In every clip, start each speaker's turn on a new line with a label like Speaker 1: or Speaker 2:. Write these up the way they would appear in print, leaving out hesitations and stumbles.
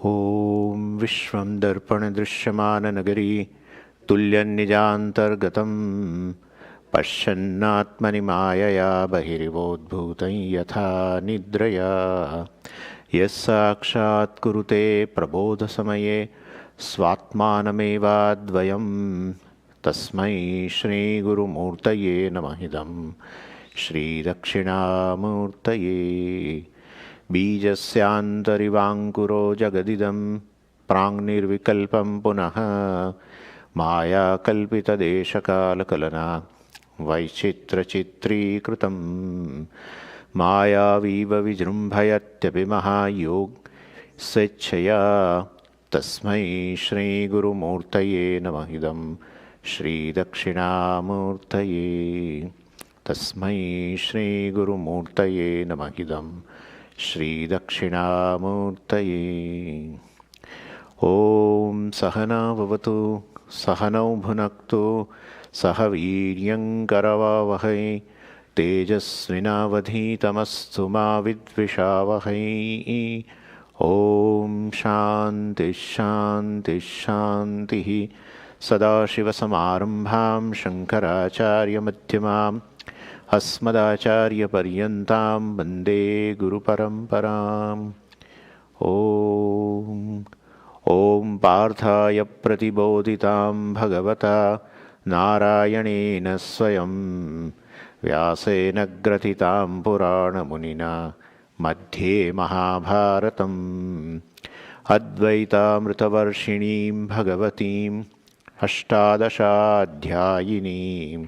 Speaker 1: ॐ विश्वं दर्पणदृश्यमाननगरी तुल्यन्निजान्तर्गतं पश्यन्नात्मनि मायया बहिरिवोद्भूतं यथा निद्रया यस्साक्षात् कुरुते प्रबोधसमये स्वात्मानमेवाद्वयं तस्मै श्रीगुरुमूर्तये नमः इदं श्रीदक्षिणामूर्तये। बीजस्यान्तरिवाङ्कुरो जगदिदं प्राङ्निर्विकल्पं पुनः मायाकल्पितदेशकालकलना वैचित्रचित्रीकृतं मायावीव विजृम्भयत्यपि महायोग स्वेच्छया तस्मै श्रीगुरुमूर्तये नमः इदं श्रीदक्षिणामूर्तये। तस्मै श्रीगुरुमूर्तये नमः इदं श्रीदक्षिणामूर्तये। ॐ सहना भवतु सहनौ भुनक्तु सह वीर्यङ्करवावहै तेजस्विनावधीतमस्तु मा विद्विषावहै। ॐ शान्तिः शान्तिः शान्तिः। सदाशिवसमारम्भां शङ्कराचार्यमध्यमाम् अस्मदाचार्यपर्यन्तां वन्दे गुरुपरम्पराम्। ॐ पार्थाय प्रतिबोधितां भगवता नारायणेन स्वयं व्यासेन ग्रथितां पुराणमुनिना मध्ये महाभारतम् अद्वैतामृतवर्षिणीं भगवतीम् अष्टादशाध्यायिनीम्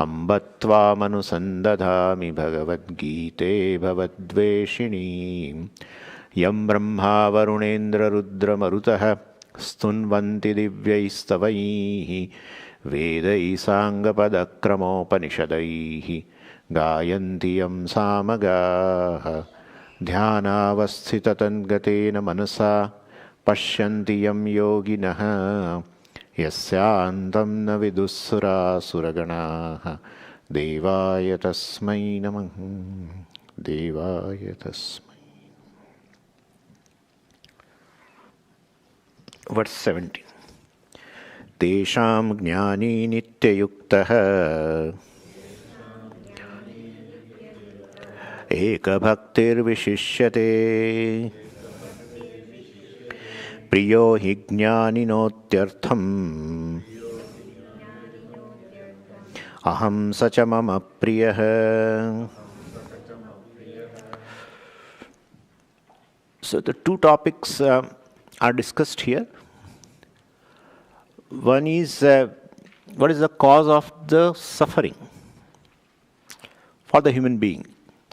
Speaker 1: अम्ब त्वामनुसन्दधामि भगवद्गीते भवद्वेषिणीम्। यं ब्रह्मा वरुणेन्द्ररुद्रमरुतः स्तुन्वन्ति दिव्यैस्तवैः वेदैः साङ्गपदक्रमोपनिषदैः गायन्ति यं सामगाः। ध्यानावस्थिततन्गतेन मनसा पश्यन्ति यं योगिनः यस्यान्तं न विदुःसुरासुरगणाः। देवाय तस्मै नमः देवाय तस्मै। Verse 17. तेषां ज्ञानी नित्ययुक्तः एकभक्तिर्विशिष्यते प्रियो हि ज्ञानिनोत्यर्थम् अहं स च मम प्रियः। So the two topics are discussed here. One is what is the cause of the suffering for the human being?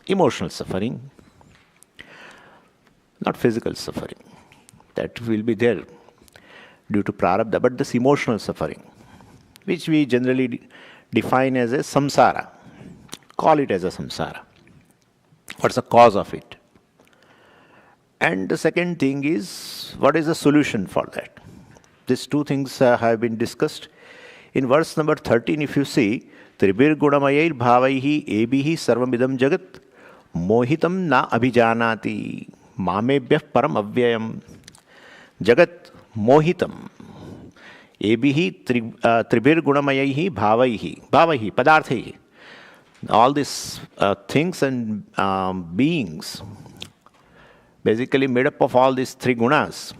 Speaker 1: Emotional suffering, not physical suffering. That will be there due to prarabdha, but this emotional suffering, which we generally define as a samsara, call it as a samsara. What's the cause of it? And the second thing is, what is the solution for that? These two things have been discussed. In verse number 13, if you see, Tribir Gunamayair Bhavaihi Ebihi Sarvamidam Jagat Mohitam Na Abhijanati Mamebhyah Param Avyayam. Jagat Mohitam Ebihi Tribir Gunamayahi Bhavaihi Padarthehi. All these things and beings basically made up of all these three gunas.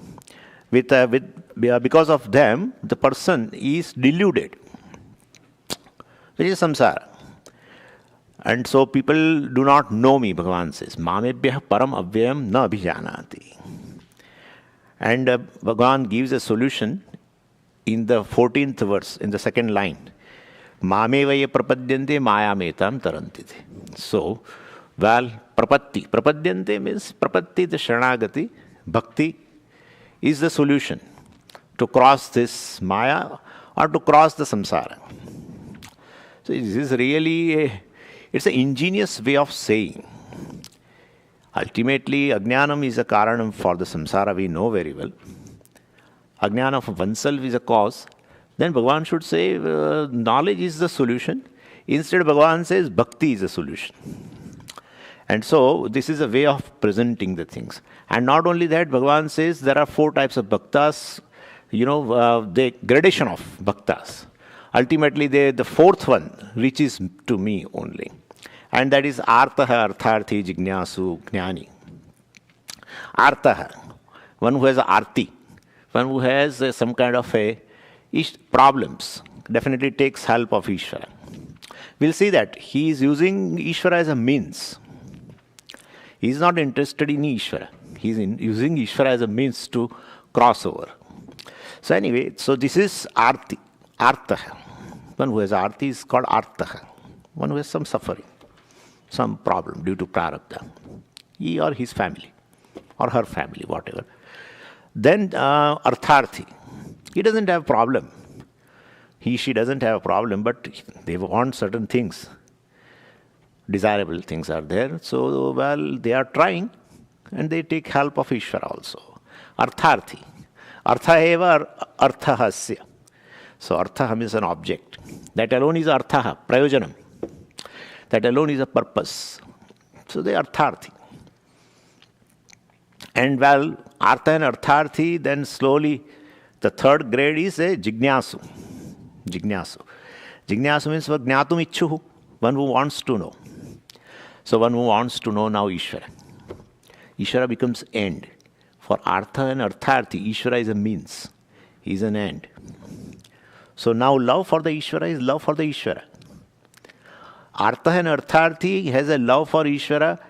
Speaker 1: Because of them, the person is deluded, which is samsara. And so people do not know me, Bhagavan says. Mamebhyah param avyayam na abhijanati. And Bhagavan gives a solution in the 14th verse, in the second line. Mamevaye prapadyante mayametam tarantite. So, well, prapatti. Prapadyante means prapatti, the sharanagati, bhakti is the solution to cross this maya or to cross the samsara. So this is really it's an ingenious way of saying. Ultimately, ajnanam is a karanam for the samsara, we know very well. Ajnana of oneself is a cause. Then Bhagavan should say knowledge is the solution. Instead, Bhagavan says bhakti is the solution. And so this is a way of presenting the things. And not only that, Bhagavan says there are 4 types of bhaktas, the gradation of bhaktas. Ultimately, the 4th one reaches to me only. And that is Artaha, Artharthi, Jignasu, Jnani. Artaha, one who has arti, one who has some kind of problems, definitely takes help of Ishvara. We'll see that he is using Ishvara as a means. He is not interested in Ishvara. He is using Ishvara as a means to cross over. So anyway, so this is Arti, Artaha. One who has Arti is called Artaha. One who has some suffering, some problem due to prarabdha. He or his family, or her family, whatever. Then Artharthi. He doesn't have problem. She doesn't have a problem, but they want certain things. Desirable things are there. So, well, they are trying and they take help of Ishvara also. Artharthi. Artha eva arthahasya. So, artha means an object. That alone is arthaha, prayojanam. That alone is a purpose. So, they are artharthi. And well, artha and artharthi, then slowly the 3rd grade is a jignasu. Jignasu. Jignasu means jnatum ichuhu, one who wants to know. So one who wants to know now Ishvara. Ishvara becomes end. For Artha and Artharthi, Ishvara is a means. He is an end. So now love for the Ishvara is love for the Ishvara. Artha and Artharthi has a love for Ishvara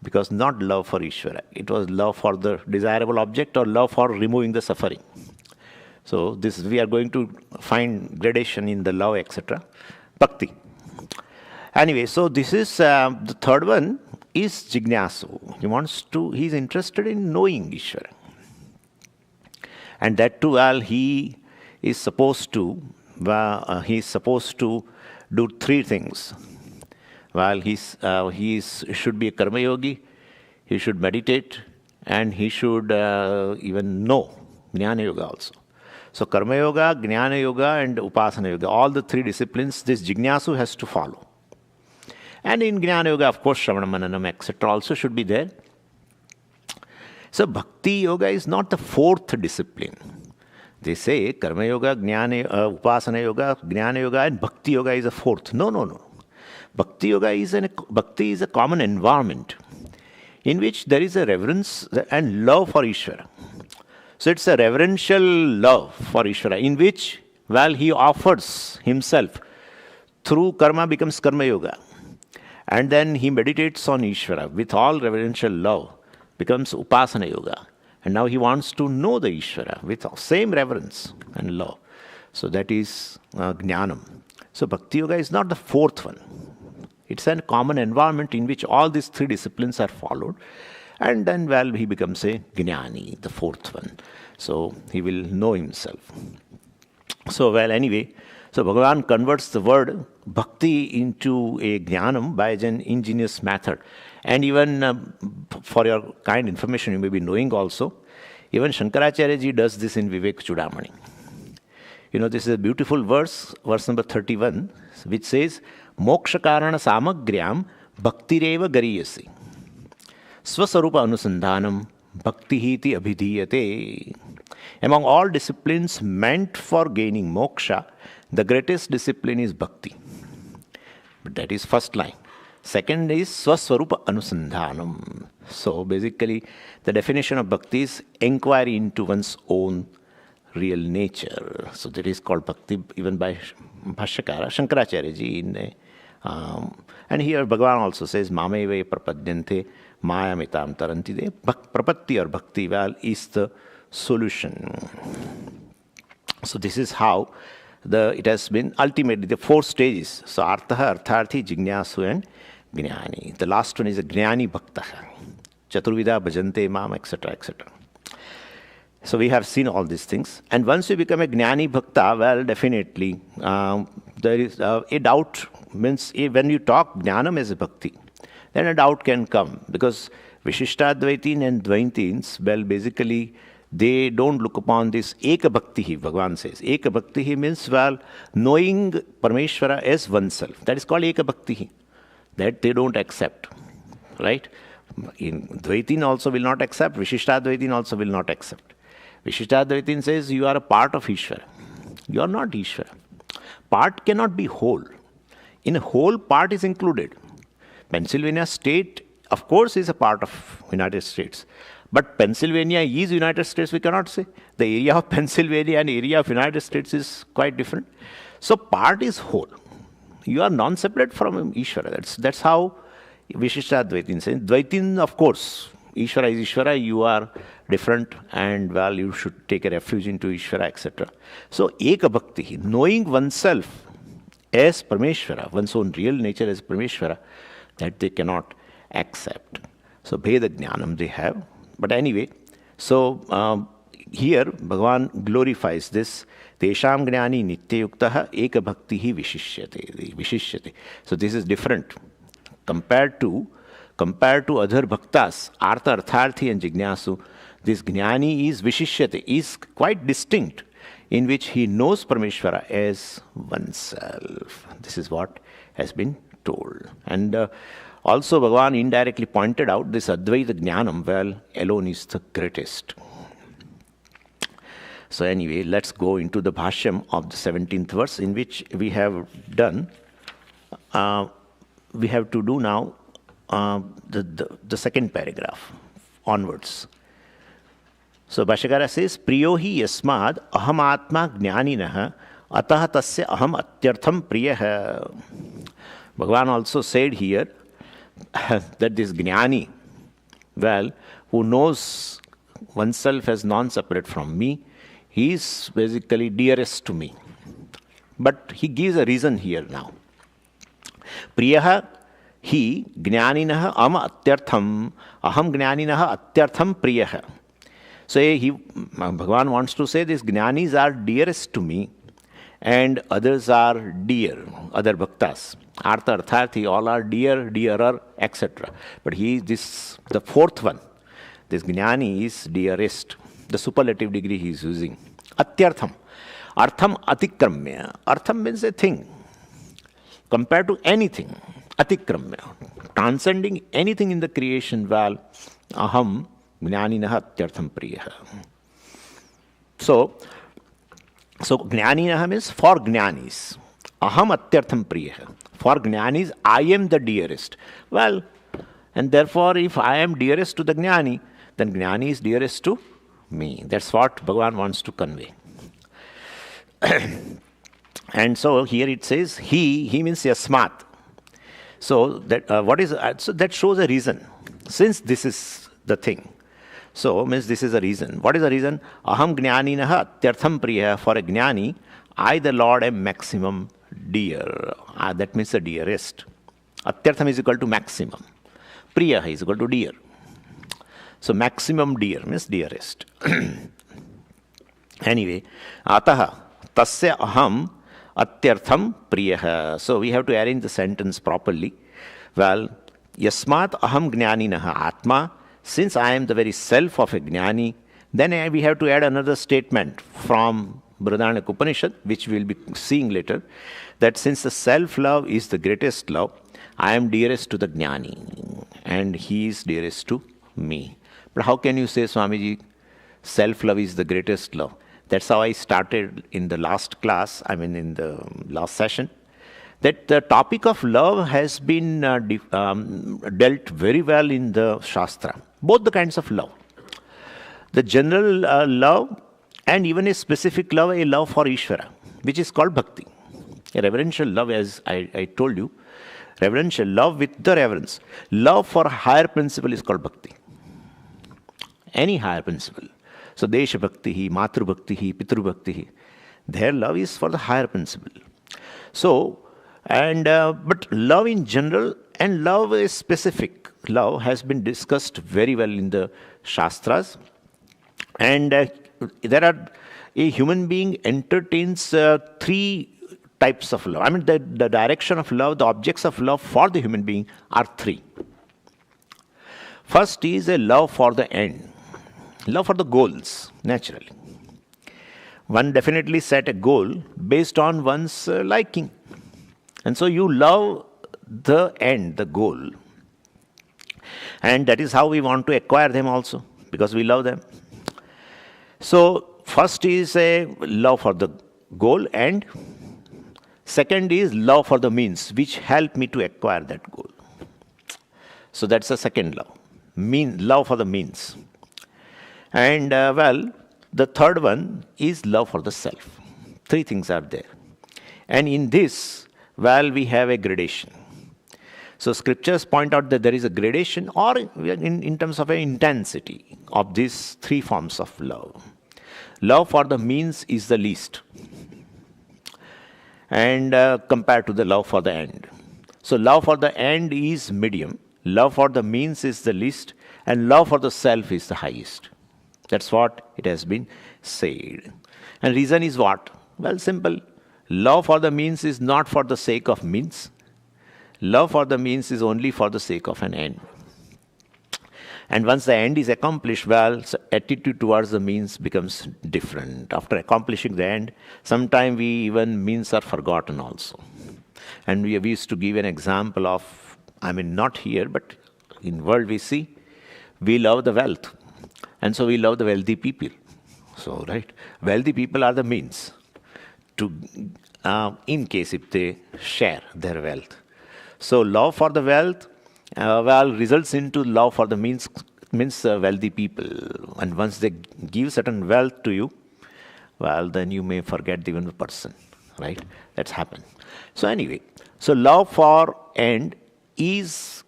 Speaker 1: because not love for Ishvara. It was love for the desirable object or love for removing the suffering. So this we are going to find gradation in the love, etc. Bhakti. Anyway, so this is the 3rd one is Jignasu. He is interested in knowing Ishvara. And that too, well, he is supposed to do 3 things. Well, he should be a karma yogi, he should meditate, and he should even know Jnana Yoga also. So Karma Yoga, Jnana Yoga and Upasana Yoga, all the 3 disciplines, this Jignasu has to follow. And in Jnana Yoga, of course, Shravana Mananam, etc. also should be there. So Bhakti Yoga is not the 4th discipline. They say Karma Yoga, Upasana Yoga, Jnana Yoga and Bhakti Yoga is a 4th. No. Bhakti Yoga is a common environment in which there is a reverence and love for Ishvara. So it's a reverential love for Ishvara in which, well, he offers himself through karma becomes Karma Yoga. And then he meditates on Ishvara with all reverential love, becomes Upasana Yoga. And now he wants to know the Ishvara with same reverence and love. So that is Jnanam. So Bhakti Yoga is not the 4th one. It's a common environment in which all these 3 disciplines are followed. And then, well, he becomes a Jnani, the 4th one. So he will know himself. So, well, anyway, so Bhagavan converts the word Bhakti into a Jnanam by an ingenious method. And even for your kind information, you may be knowing also, even Shankaracharya ji does this in Vivek Chudamani. This is a beautiful verse number 31, which says, Moksha karana samagryam bhaktireva gariyasi. Swasarupa anusandhanam bhaktihiti abhidhiyate. Among all disciplines meant for gaining moksha, the greatest discipline is bhakti. But that is first line. Second is Swaswarupa Anusandhanam. So basically, the definition of bhakti is inquiry into one's own real nature. So that is called bhakti even by Bhashyakara, Shankaracharya ji. And here Bhagavan also says, Mameve prapadyante mayamitam tarantide. Prapatti or bhakti, well, is the solution. So this is how it has been ultimately the 4 stages. So Artaha, Artharthi, Jignasu and Jnani. The last one is a Jnani Bhaktaha. Chaturvida, Bhajante, Mam, etc., etc. So we have seen all these things. And once you become a Jnani Bhakta, well, definitely there is a doubt. Means when you talk Jnanam as a Bhakti, then a doubt can come. Because Vishishtadvaitin and Dvaitins, well, basically, they don't look upon this Eka Bhaktihi, Bhagavan says. Eka Bhaktihi means, well, knowing Parameshwara as oneself. That is called Eka Bhaktihi. That they don't accept. right? In Dvaitin also will not accept, Vishishtadvaitin also will not accept. Vishishtadvaitin says you are a part of Ishvara. You are not Ishvara. Part cannot be whole. In a whole, part is included. Pennsylvania state, of course, is a part of United States. But Pennsylvania is United States, we cannot say. The area of Pennsylvania and area of United States is quite different. So part is whole. You are non-separate from Ishvara. That's how Vishishtadvaitin says. Dvaitin, of course, Ishvara is Ishvara, you are different, and well, you should take a refuge into Ishvara, etc. So, Eka Bhakti, knowing oneself as Parameshvara, one's own real nature as Parameshvara, that they cannot accept. So, Bheda Jnanam they have. But anyway, so here Bhagavan glorifies this. Tesham Gnani Nityayuktaha Eka Bhakti Vishishyate. So, this is different compared to other bhaktas, Artha, Artharthi and Jignasu. This Gnani is Vishishyate, is quite distinct, in which he knows Parameshvara as oneself. This is what has been told. And also Bhagavan indirectly pointed out this Advaita Jnanam, well, alone is the greatest. So anyway, let's go into the Bhashyam of the 17th verse, in which we have done, we have to do now the second paragraph onwards. So Bhashyakara says, Priyo hi yasmad aham atma jnaninaha atah tasya aham atyartham priyaha. Bhagavan also said here that this jnani, well, who knows oneself as non-separate from me, he is basically dearest to me. But he gives a reason here now. Priyaha hi jnaninaha atyartham aham jnaninaha atyartham priyaha. So Bhagavan wants to say this jnanis are dearest to me and others are dear, other bhaktas. Artha, Artharthi, all are dear, dearer, etc. But the fourth one, this jnani is dearest. The superlative degree he is using. Atyartham. Artham atikramya. Artham means a thing. Compared to anything. Atikramya. Transcending anything in the creation, well, aham jnaninaha atyartham priyaha. So jnaninaha means for jnanis. Aham atyartham priyaha. For jnanis, I am the dearest. Well, and therefore, if I am dearest to the jnani, then jnani is dearest to me. That's what Bhagavan wants to convey. And so here it says, he means yasmat. So that so that shows a reason. Since this is the thing, so means this is a reason. What is the reason? Aham jnaninaha atyartham priya. For a jnani, I the Lord am maximum dear. That means the dearest. Atyartham is equal to maximum. Priya is equal to dear. So maximum dear means dearest. Anyway, ataha tasya aham atyartham priyaha. So we have to arrange the sentence properly. Well, yasmat aham jnaninaha atma. Since I am the very self of a jnani, then we have to add another statement from Brihadaranyaka Upanishad, which we will be seeing later, that since the self-love is the greatest love, I am dearest to the jnani and he is dearest to me. But how can you say, Swamiji, self-love is the greatest love? That's how I started in the last class, in the last session, that the topic of love has been dealt very well in the Shastra. Both the kinds of love. The general love and even a specific love, a love for Ishvara, which is called bhakti. A reverential love, as I told you, reverential love with the reverence. Love for a higher principle is called bhakti. Any higher principle. So, Desha Bhakti, Matru Bhakti, Pitru Bhakti, their love is for the higher principle. So, but love in general and love is specific. Love has been discussed very well in the Shastras. And a human being entertains three types of love. The direction of love, the objects of love for the human being are three. First is a love for the end. Love for the goals, naturally. One definitely set a goal based on one's liking. And so you love the end, the goal. And that is how we want to acquire them also, because we love them. So first is a love for the goal, and second is love for the means, which help me to acquire that goal. So that's the second love, love for the means. And the third one is love for the self. Three things are there. And in this, we have a gradation. So scriptures point out that there is a gradation, or in terms of an intensity of these three forms of love. Love for the means is the least, and compared to the love for the end. So love for the end is medium, love for the means is the least, and love for the self is the highest. That's what it has been said. And reason is what? Well, simple. Love for the means is not for the sake of means. Love for the means is only for the sake of an end. And once the end is accomplished, so attitude towards the means becomes different. After accomplishing the end, sometimes means are forgotten also. And we used to give an example of, not here, but in world we see, we love the wealth. And so we love the wealthy people. So, right, wealthy people are the means to, in case if they share their wealth. So love for the wealth, results into love for the means wealthy people. And once they give certain wealth to you, then you may forget even the person, right? That's happened. So anyway, so love for end is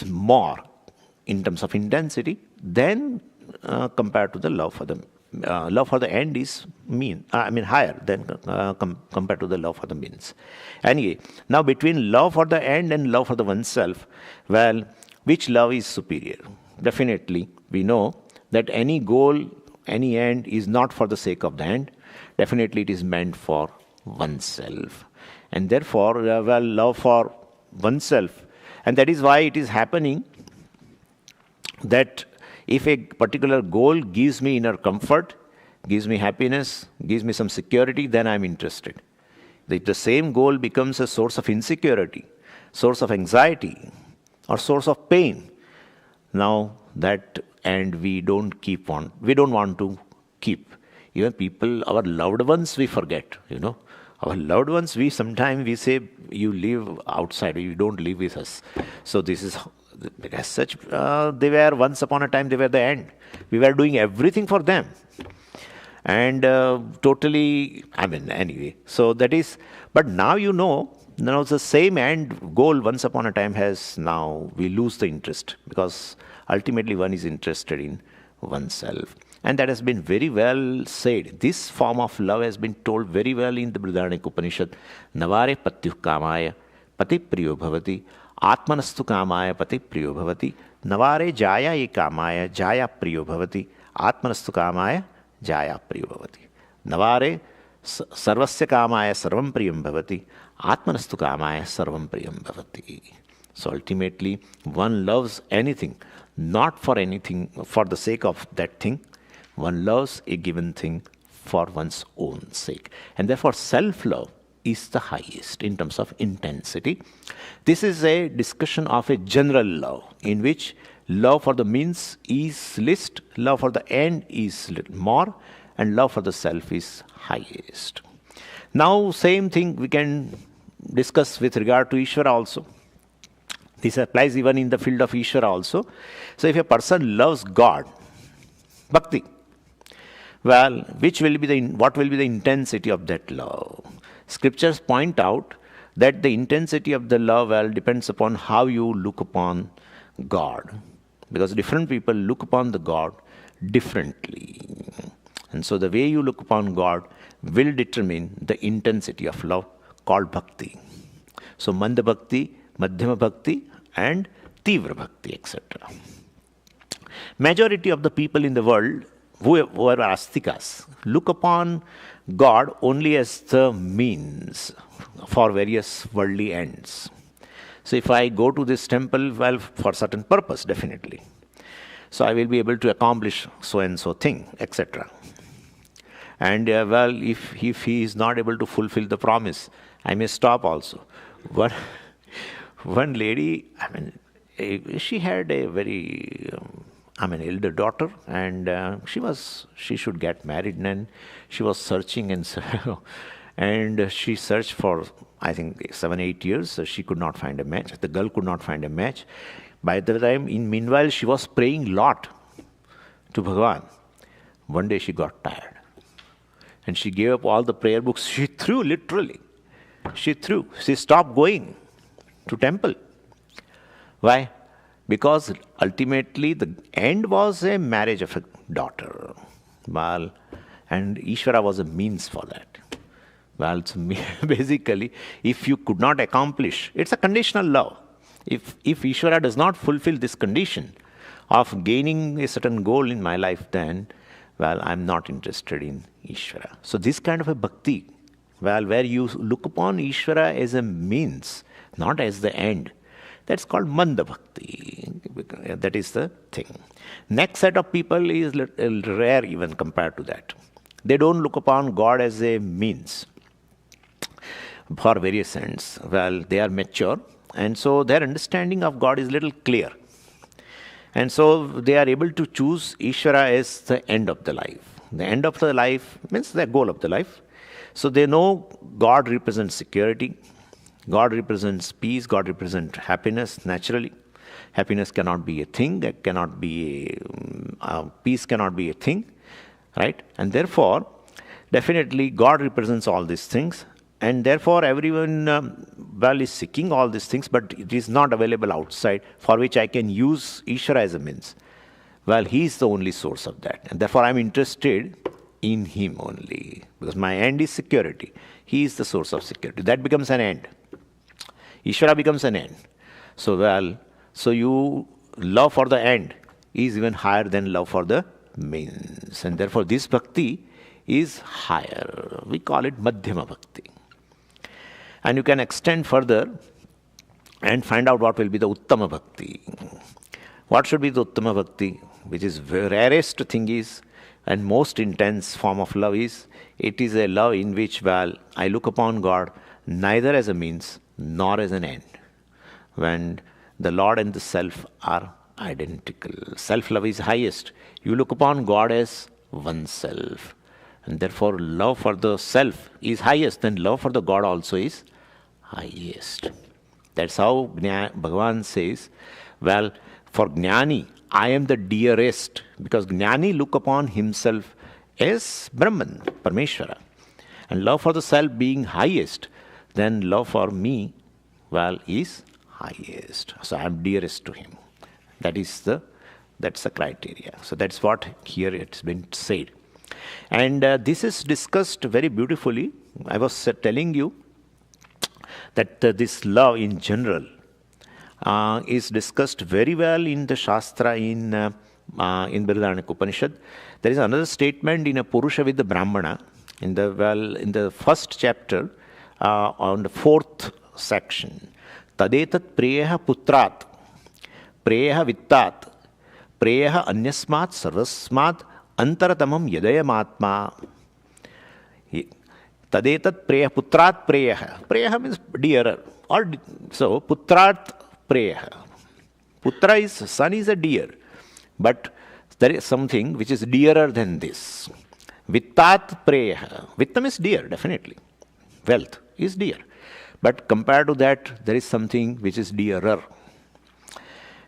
Speaker 1: more in terms of intensity than compared to the love for the end is higher than compared to the love for the means. Anyway, now between love for the end and love for the oneself, which love is superior? Definitely, we know that any goal, any end is not for the sake of the end. Definitely, it is meant for oneself. And therefore, love for oneself. And that is why it is happening that if a particular goal gives me inner comfort, gives me happiness, gives me some security, then I'm interested. If the same goal becomes a source of insecurity, source of anxiety, or source of pain, now that end we don't want to keep. Even people, our loved ones, we forget, Our loved ones, sometimes we say, you live outside, you don't live with us. So this is, as such, they were, once upon a time, they were the end. We were doing everything for them. And totally, anyway. So that is, but now now the same end goal once upon a time we lose the interest, because ultimately one is interested in oneself. And that has been very well said. This form of love has been told very well in the Brihadaranyaka Upanishad. Navare patyuh kamaya pati priyo bhavati atmanastu kamaya pati priyo bhavati navare jaya ye kamaya jaya priyo bhavati atmanastu kamaya jaya priyo bhavati navare sarvasya kamaya sarvam priyam bhavati atmanastu kamaya sarvam priyam bhavati. So ultimately, one loves anything, not for anything, for the sake of that thing. One loves a given thing for one's own sake. And therefore, self-love is the highest in terms of intensity. This is a discussion of a general love, in which love for the means is least, love for the end is little more, and love for the self is highest. Now, same thing we can discuss with regard to Ishvara also. This applies even in the field of Ishvara also. So if a person loves God, bhakti, what will be the intensity of that love? Scriptures point out that the intensity of the love depends upon how you look upon God, because different people look upon the God differently. And so the way you look upon God will determine the intensity of love, called bhakti. So manda bhakti, madhyama bhakti, and tivra bhakti, etc. Majority of the people in the world who are astikas look upon God only as the means for various worldly ends. So if I go to this temple, for certain purpose, definitely. So I will be able to accomplish so and so thing, etc. And if he is not able to fulfill the promise, I may stop also. One lady, she had a very, elder daughter, and she should get married, and she was searching and she searched for, I think, 7-8 years. So she could not find a match. The girl could not find a match. By the time, meanwhile, she was praying lot to Bhagavan. One day she got tired, and she gave up all the prayer books. She threw, literally. She threw. She stopped going to temple. Why? Because ultimately the end was a marriage of a daughter. Well, and Ishvara was a means for that. Well, it's basically, if you could not accomplish, it's a conditional love. If Ishvara does not fulfill this condition of gaining a certain goal in my life, then, well, I'm not interested in Ishvara. So this kind of a bhakti, well, where you look upon Ishvara as a means, not as the end, that's called Manda Bhakti. That is the thing. Next set of people is rare even compared to that. They don't look upon God as a means for various ends. Well, they are mature, and so their understanding of God is little clear. And so they are able to choose Ishvara as the end of the life. The end of the life means the goal of the life. So they know God represents security, God represents peace, God represents happiness naturally. Happiness cannot be a thing, peace cannot be a thing, right? And therefore, definitely God represents all these things, and therefore everyone, is seeking all these things, but it is not available outside, for which I can use Ishvara as a means. Well, He is the only source of that, and therefore I am interested in Him only, because my end is security. He is the source of security. That becomes an end. Ishvara becomes an end. So you love for the end is even higher than love for the means. And therefore this bhakti is higher. We call it Madhyama Bhakti. And you can extend further and find out what will be the Uttama Bhakti. What should be the Uttama Bhakti? Which is the rarest thing is, and most intense form of love is, it is a love in which, well, I look upon God neither as a means nor as an end. When the Lord and the self are identical. Self-love is highest. You look upon God as oneself. And therefore love for the self is highest, then love for the God also is highest. That's how Bhagavan says, well, for Jnani, I am the dearest, because Jnani look upon himself as Brahman, Parmeshwara. And love for the self being highest, then love for me, well, is highest. So I am dearest to him. That's the criteria. So that's what here it's been said. And this is discussed very beautifully. I was telling you that this love in general is discussed very well in the Shastra in Brihadaranyaka Upanishad. There is another statement in a Purusha with the Brahmana in the first chapter on the 4th section. Tadetat preyaha putrat, preyaha vittat, preyaha anyasmat sarvasmat antaratamam yadayamatma. Tadetat preyaha putrat preyaha. Preyaha means dearer. So putrat preyaha. Putra is, son is a deer. But there is something which is dearer than this. Vittat preyaha. Vittam is dear, definitely. Wealth is dear. But compared to that, there is something which is dearer.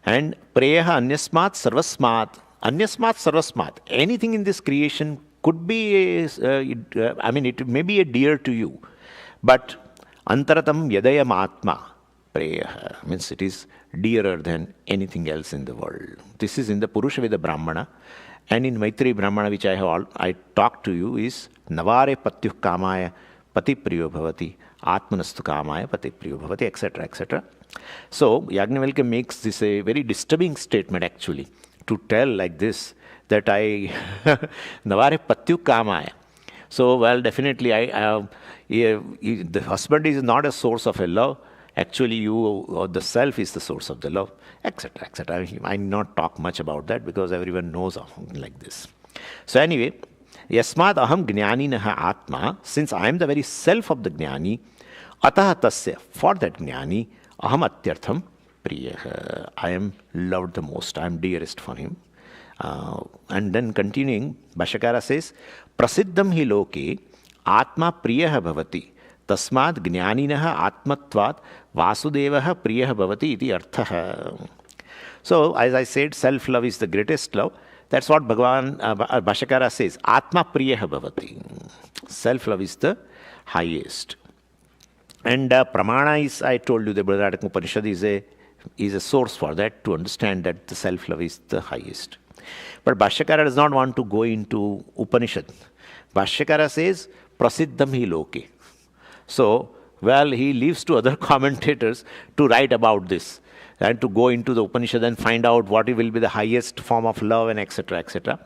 Speaker 1: And preyaha anyasmat sarvasmat. Anyasmat sarvasmat. Anything in this creation could be, it may be a dear to you. But antaratam yadayam atma. Preyaha means it is dearer than anything else in the world. This is in the Purusha with the Brahmana. And in Maitri Brahmana, which I talked to you, is Navare patyuh kamaya pati priyo bhavati, atmanastu kamaya pati priyo bhavati, etc., etc. So Yajnavalkya makes this a very disturbing statement actually, to tell like this, that I Navare patyuh kamaya. So, well, definitely the husband is not a source of a love. Actually, you or the self is the source of the love, etc., etc. I will not talk much about that because everyone knows like this. So anyway, yasmad aham jnaninaha atma, since I am the very self of the jnani, atah tasya, for that jnani, aham atyartham, Priyaha. I am loved the most. I am dearest for him. And then continuing, Bhashyakara says, Prasiddham hi loke Atma Priyaha bhavati. Tasmad Jnaninaha Atmatvat Vasudevaha Priyaha bhavati iti arthaha. So, as I said, self-love is the greatest love. That's what Bhashyakara says. Atma Priyaha bhavati. Self-love is the highest. And Pramana is, I told you, the Brihadaranyaka Upanishad is a source for that, to understand that the self-love is the highest. But Bhashyakara does not want to go into Upanishad. Bhashyakara says, Prasiddham hi loke. So, well, he leaves to other commentators to write about this and to go into the Upanishad and find out what will be the highest form of love and etc. etc.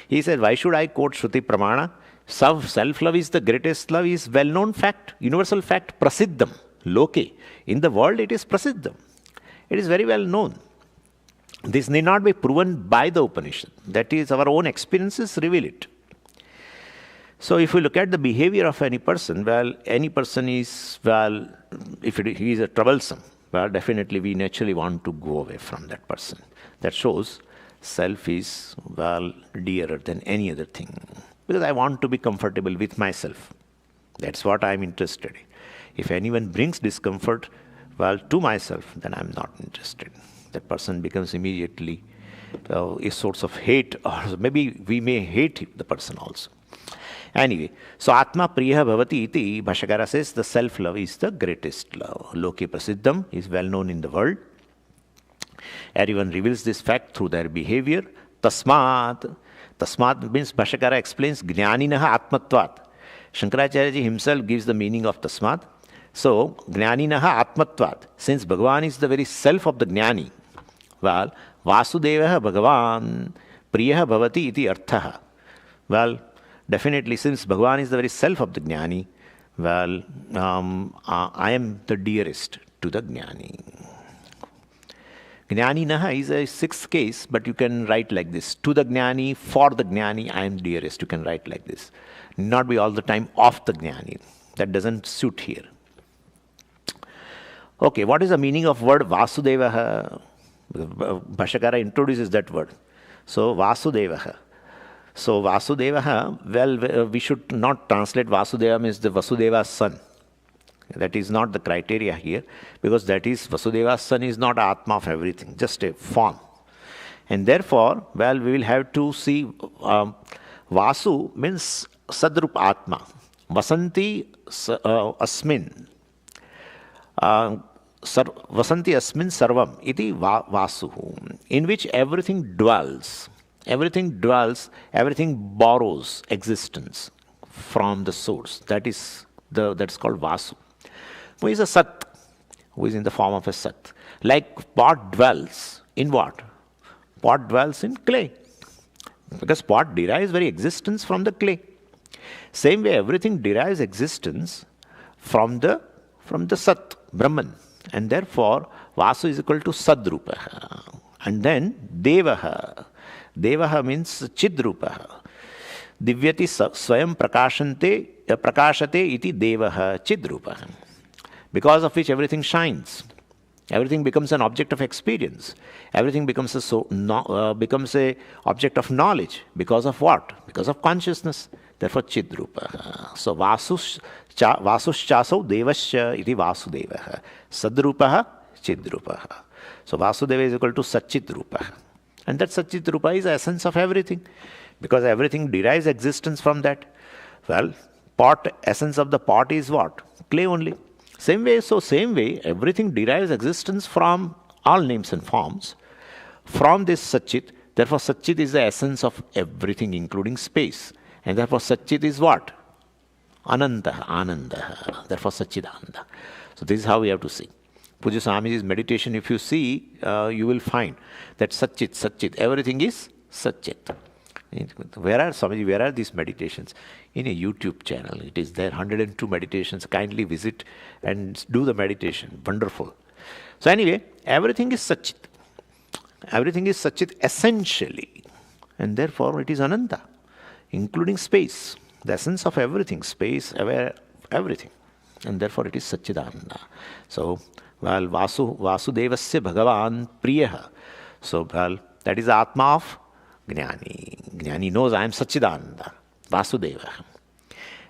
Speaker 1: He said, why should I quote Shruti Pramana? Self-love is the greatest love is well-known fact, universal fact, prasiddham, loke. In the world it is prasiddham. It is very well known. This need not be proven by the Upanishad. That is, our own experiences reveal it. So if we look at the behavior of any person, well, any person is, well, if he is a troublesome, well, definitely we naturally want to go away from that person. That shows self is, well, dearer than any other thing. Because I want to be comfortable with myself. That's what I'm interested in. If anyone brings discomfort, well, to myself, then I'm not interested. That person becomes immediately a source of hate, or maybe we may hate the person also. Anyway, so Atma Priyaha Bhavati iti, Bhashyakara says, the self-love is the greatest love. Loke Prasiddham is well known in the world. Everyone reveals this fact through their behavior. Tasmat means, Bhashyakara explains, Jnaninaha Atmatvat. Shankaracharya himself gives the meaning of Tasmat. So, Jnaninaha Atmatvat. Since Bhagavan is the very self of the Jnani, well, Vasudevaha Bhagavan Priyaha Bhavati iti arthaha. Well, definitely, since Bhagavan is the very self of the Jnani, well, I am the dearest to the Jnani. Jnani Naha is a sixth case, but you can write like this. To the Jnani, for the Jnani, I am dearest. You can write like this. Not be all the time of the Jnani. That doesn't suit here. Okay, what is the meaning of word Vasudevaha? Bhashyakara introduces that word. So, Vasudevaha. So, Vasudevaha, well, we should not translate Vasudeva means the Vasudeva's son. That is not the criteria here, because that is, Vasudeva's son is not Atma of everything, just a form. And therefore, well, we will have to see Vasu means Sadrup Atma. Vasanti Asmin. Vasanti Asmin Sarvam iti Vasu, in which everything dwells. Everything dwells, everything borrows existence from the source. That's called Vasu. Who is a Sat? Who is in the form of a Sat? Like pot dwells in what? Pot dwells in clay. Because pot derives very existence from the clay. Same way, everything derives existence from the Sat, Brahman. And therefore, Vasu is equal to Sadrupa. And then Devaha. Devaha means Chidrupa. Divyati Swayam Prakashate iti Devaha Chidrupa. Because of which everything shines. Everything becomes an object of experience. Everything becomes a object of knowledge. Because of what? Because of consciousness. Therefore, Chidrupa. So, Vasuschaso Devasya iti Vasudevaha. Sadrupaha Chidrupaha. So, Vasudeva is equal to Satchidrupa. And that Satchidrupa is the essence of everything. Because everything derives existence from that. Well, essence of the pot is what? Clay only. Same way, everything derives existence from all names and forms. From this Satchit, therefore Satchit is the essence of everything, including space. And therefore Satchit is what? Ananta, Ananda. Therefore Satchidananda. So this is how we have to see. Pujya Swamiji's meditation, if you see, you will find that Satchit, everything is Satchit. Where are these meditations? In a YouTube channel. It is there, 102 meditations. Kindly visit and do the meditation. Wonderful. So anyway, everything is Satchit. Everything is Satchit essentially. And therefore it is Ananta, including space. The essence of everything, space, aware, everything. And therefore it is Satchidananda. So Well, Vasudevasya Bhagavan Priyaha. So, well, that is the Atma of Jnani. Jnani knows I am Satchidananda, Vasudeva.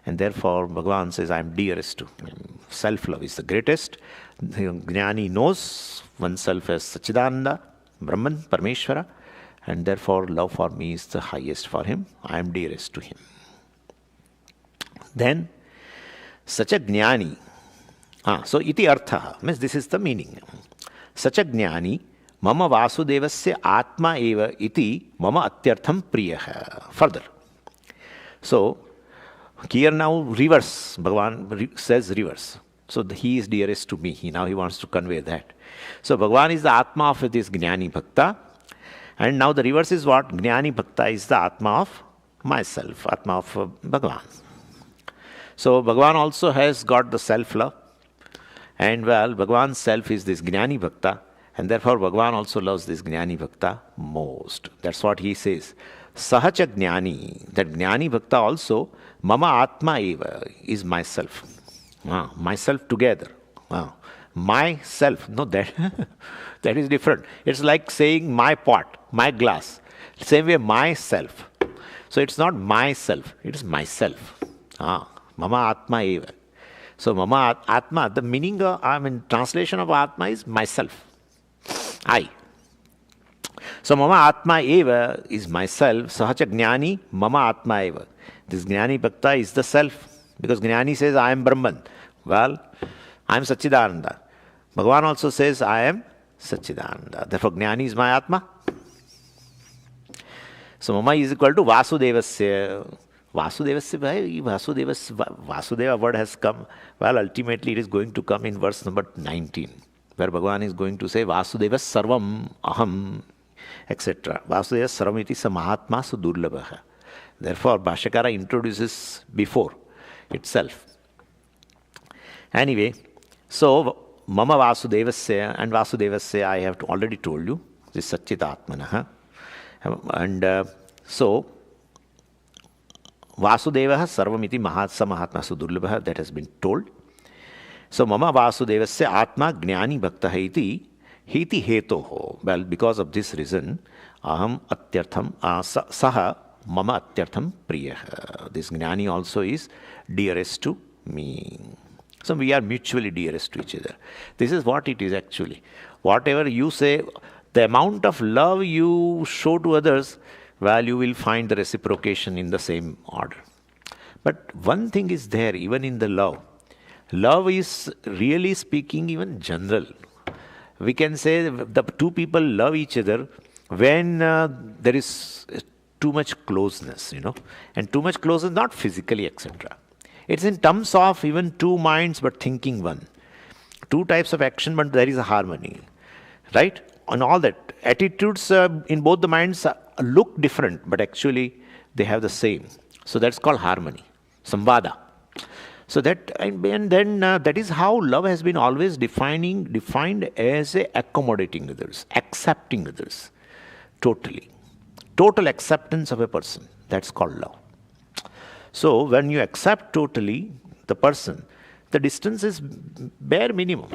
Speaker 1: And therefore, Bhagavan says, I am dearest to him. Self-love is the greatest. Jnani knows oneself as Satchidananda, Brahman, Parmeshwara, and therefore love for me is the highest for him. I am dearest to him. Then, Sacha Jnani. So, iti artha, means this is the meaning. Sacha Jnani, mama Vasudevasya Atma eva iti mama atyartham priyaha. Further. So, here now reverse, Bhagavan says reverse. So he is dearest to me. Now he wants to convey that. So Bhagavan is the Atma of this Jnani Bhakta. And now the reverse is what? Jnani Bhakta is the Atma of myself, Atma of Bhagavan. So Bhagavan also has got the self-love. And well, Bhagavan's self is this Jnani Bhakta. And therefore Bhagavan also loves this Jnani Bhakta most. That's what he says. Sahacha Jnani, that Jnani Bhakta also, Mama Atma eva, is myself. Myself together. Myself. No, that is different. It's like saying my pot, my glass. Same way, myself. So it's not myself, it is myself. Mama Atma eva. So Mama Atma, the meaning, translation of Atma is myself. I. So Mama Atma eva is myself. Sahacha Jnani, Mama Atma eva. This Jnani Bhakta is the self. Because Jnani says, I am Brahman. Well, I am Satchidananda. Bhagavan also says, I am Satchidananda. Therefore, Jnani is my Atma. So Mama is equal to Vasudevasya. Vasudeva word has come. Well, ultimately it is going to come in verse number 19. Where Bhagavan is going to say, Vasudeva Sarvam Aham, etc. Vasudeva Sarvam iti sa Mahatma su Durlabha. Therefore, Bhashyakara introduces before itself. Anyway, so Mama Vasudevasya and Vasudevasya I have already told you, this Satchitatmanaha. And so, Vasudeva Sarvamiti Mahatsa Mahatma Sudurlabha, that has been told. So, Mama Vasudevasya Atma Jnani Bhakta iti hiti hetoho. Well, because of this reason, Aham Atyartham Saha Mama Atyartham Priyaha. This Jnani also is dearest to me. So we are mutually dearest to each other. This is what it is actually. Whatever you say, the amount of love you show to others, well, you will find the reciprocation in the same order. But one thing is there, even in the love. Love is really speaking even general. We can say the two people love each other when there is too much closeness, and too much closeness, not physically, etc. It's in terms of even two minds but thinking one. Two types of action, but there is a harmony. Right? And all that. Attitudes in both the minds look different, but actually they have the same. So that's called harmony. Samvada. So that, and then that is how love has been always defined as accommodating others, accepting others. Totally. Total acceptance of a person. That's called love. So when you accept totally the person, the distance is bare minimum.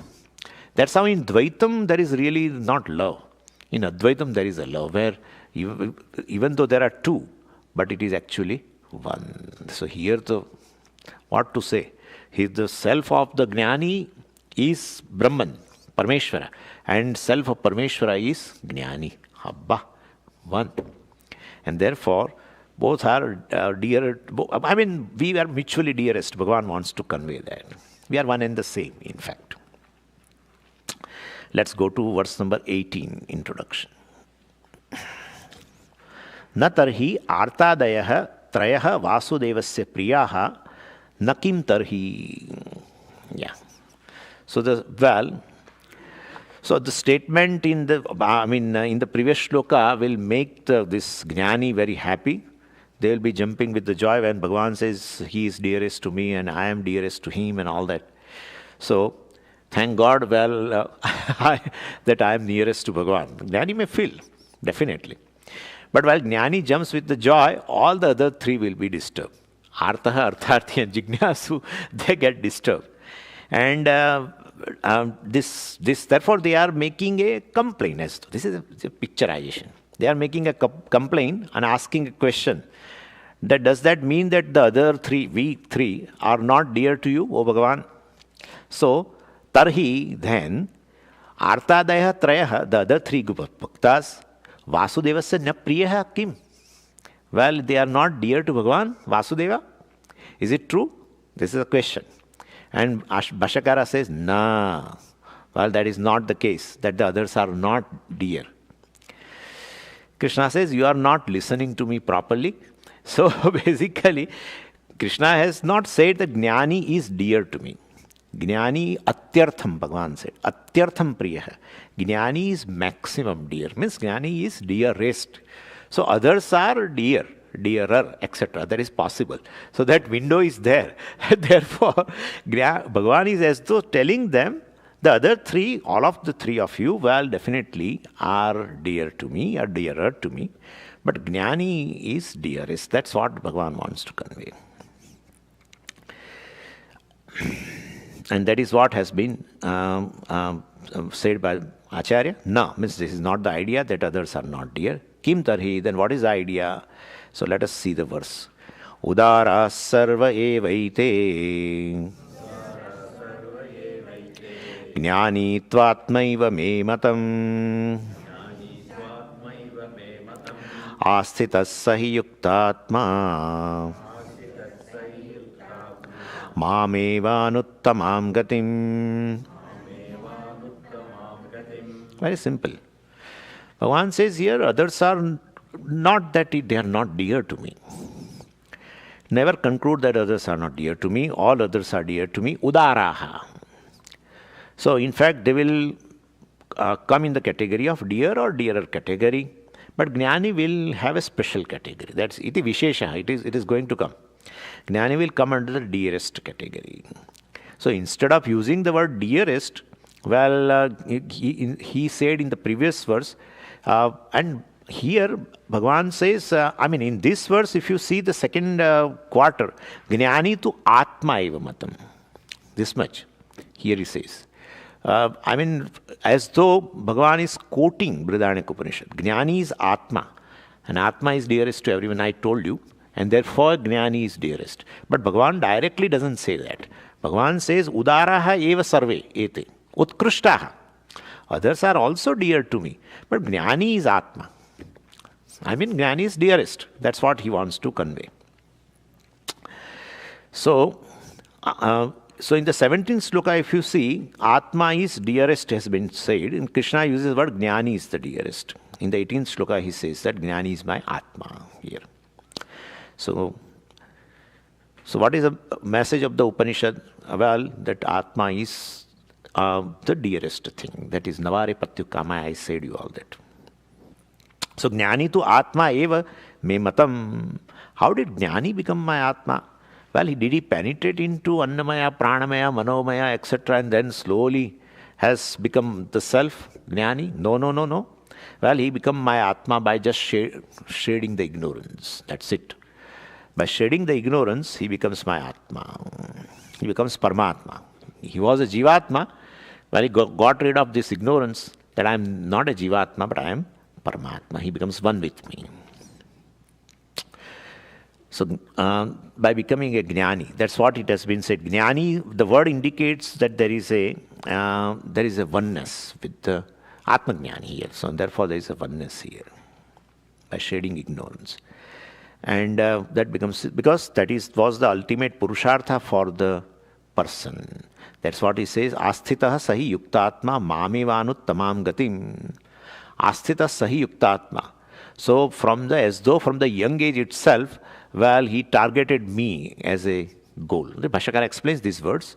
Speaker 1: That's how in Dvaitam there is really not love. In Advaitam there is a love where even though there are two, but it is actually one. So here what to say? The self of the Jnani is Brahman, Parmeshwara, and self of Parmeshwara is Jnani, Habba, one. And therefore, both are dear. We are mutually dearest. Bhagavan wants to convey that. We are one and the same, in fact. Let's go to verse number 18, introduction. Na tarhi artadayaha trayaha vasudevasya priyaha nakim tarhi. Yeah. So the statement in the previous shloka will make this Jnani very happy. They will be jumping with the joy when Bhagavan says he is dearest to me and I am dearest to him and all that. So thank God, that I am nearest to Bhagavan. Jnani may feel, definitely. But while Jnani jumps with the joy, all the other three will be disturbed. Artaha, Artharthi and Jignasu, they get disturbed. And Therefore, they are making a complaint. This is a picturization. They are making a complaint and asking a question. Does that mean that the other three, we three, are not dear to you, O Bhagavan? So, Tarhi, then, Artadaya Trayaha, the other three Bhaktas, Vasudevasya na priyaha kim? Well, they are not dear to Bhagavan, Vasudeva. Is it true? This is a question. And Bhashakara says, nah. Well, that is not the case, that the others are not dear. Krishna says, you are not listening to me properly. So basically, Krishna has not said that Jnani is dear to me. Jnani atyartham, Bhagavan said. Atyartham priyaha. Jnani is maximum dear. Means Jnani is dearest. So others are dear, dearer, etc. That is possible. So that window is there. Therefore, Bhagavan is as though telling them, the other three, all of the three of you, well, definitely are dear to me, are dearer to me. But Jnani is dearest. That's what Bhagavan wants to convey. And that is what has been said by Acharya. No, means this is not the idea that others are not dear. Kim tarhi, then what is the idea? So let us see the verse. Udara sarva evaite Jnani tvatmaiva me matam Asthitas sahi yuktatma Mameva gatim. Very simple. Bhagavan says here, others are not that they are not dear to me. Never conclude that others are not dear to me. All others are dear to me. Udaraha. So in fact, they will come in the category of dear or dearer category. But Jnani will have a special category. That's iti vishesha. It is going to come. Jnani will come under the dearest category. So instead of using the word dearest, well, he said in the previous verse, and here Bhagavan says, in this verse, if you see the second quarter, Jnani tu Atma eva matam. This much. Here he says. As though Bhagavan is quoting Brihadaranyaka Upanishad. Jnani is Atma. And Atma is dearest to everyone, I told you. And therefore Jnani is dearest. But Bhagavan directly doesn't say that. Bhagavan says, Udaraha eva sarve ete. Utkrishtaha. Others are also dear to me. But Jnani is Atma. Jnani is dearest. That's what he wants to convey. So in the 17th sloka, if you see, Atma is dearest has been said. And Krishna uses the word Jnani is the dearest. In the 18th sloka, he says that Jnani is my Atma here. So what is the message of the Upanishad? Well, that Atma is the dearest thing. That is Navare Patyukama, I said you all that. So Jnani tu Atma eva me matam. How did Jnani become my Atma? Well, did he penetrate into Annamaya, Pranamaya, Manomaya, etc. and then slowly has become the self, Jnani? No. Well, he become my Atma by just shading the ignorance. That's it. By shading the ignorance, he becomes my Atma. He becomes Paramatma. He was a Jivatma. Well, he got rid of this ignorance that I am not a Jivatma, but I am Paramatma. He becomes one with me. So, by becoming a Jnani, that's what it has been said. Jnani, the word indicates that there is a oneness with the Atma Jnani here. So, therefore, there is a oneness here by shading ignorance. And that becomes, because that was the ultimate Purushartha for the person. That's what he says, Asthitah sahi yuktatma mamevanu tamam gatim. Asthitah sahi yuktatma. So as though from the young age itself, well, he targeted me as a goal. The Bhashakara explains these words.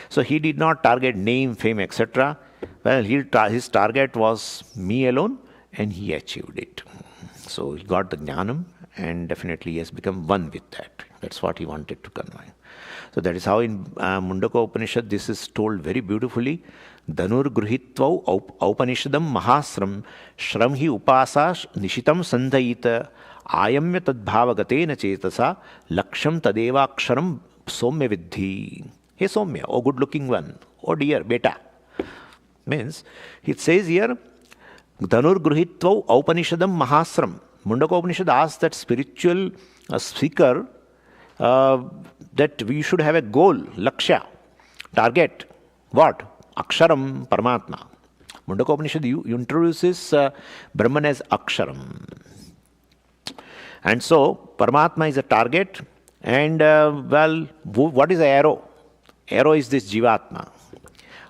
Speaker 1: So he did not target name, fame, etc. Well, his target was me alone, and he achieved it. So he got the Jnanam, and definitely he has become one with that. That's what he wanted to convey. So that is how in Mundaka Upanishad this is told very beautifully. Dhanur gruhitvau aupanishadam mahasram shram hi upasa nishitam sandhayita ayamya tadbhavagatena chetasa laksham tadevaksharam somya vidhi. Hey Somya, oh good looking one, oh dear beta, Means, it says here, Dhanur Gruhitva Aupanishadam Mahasram. Mundaka Upanishad asks that spiritual seeker that we should have a goal, lakshya, target. What? Aksharam Paramatma. Mundaka Upanishad introduces Brahman as Aksharam. And so, Paramatma is a target. And what is the arrow? Arrow is this Jivatma.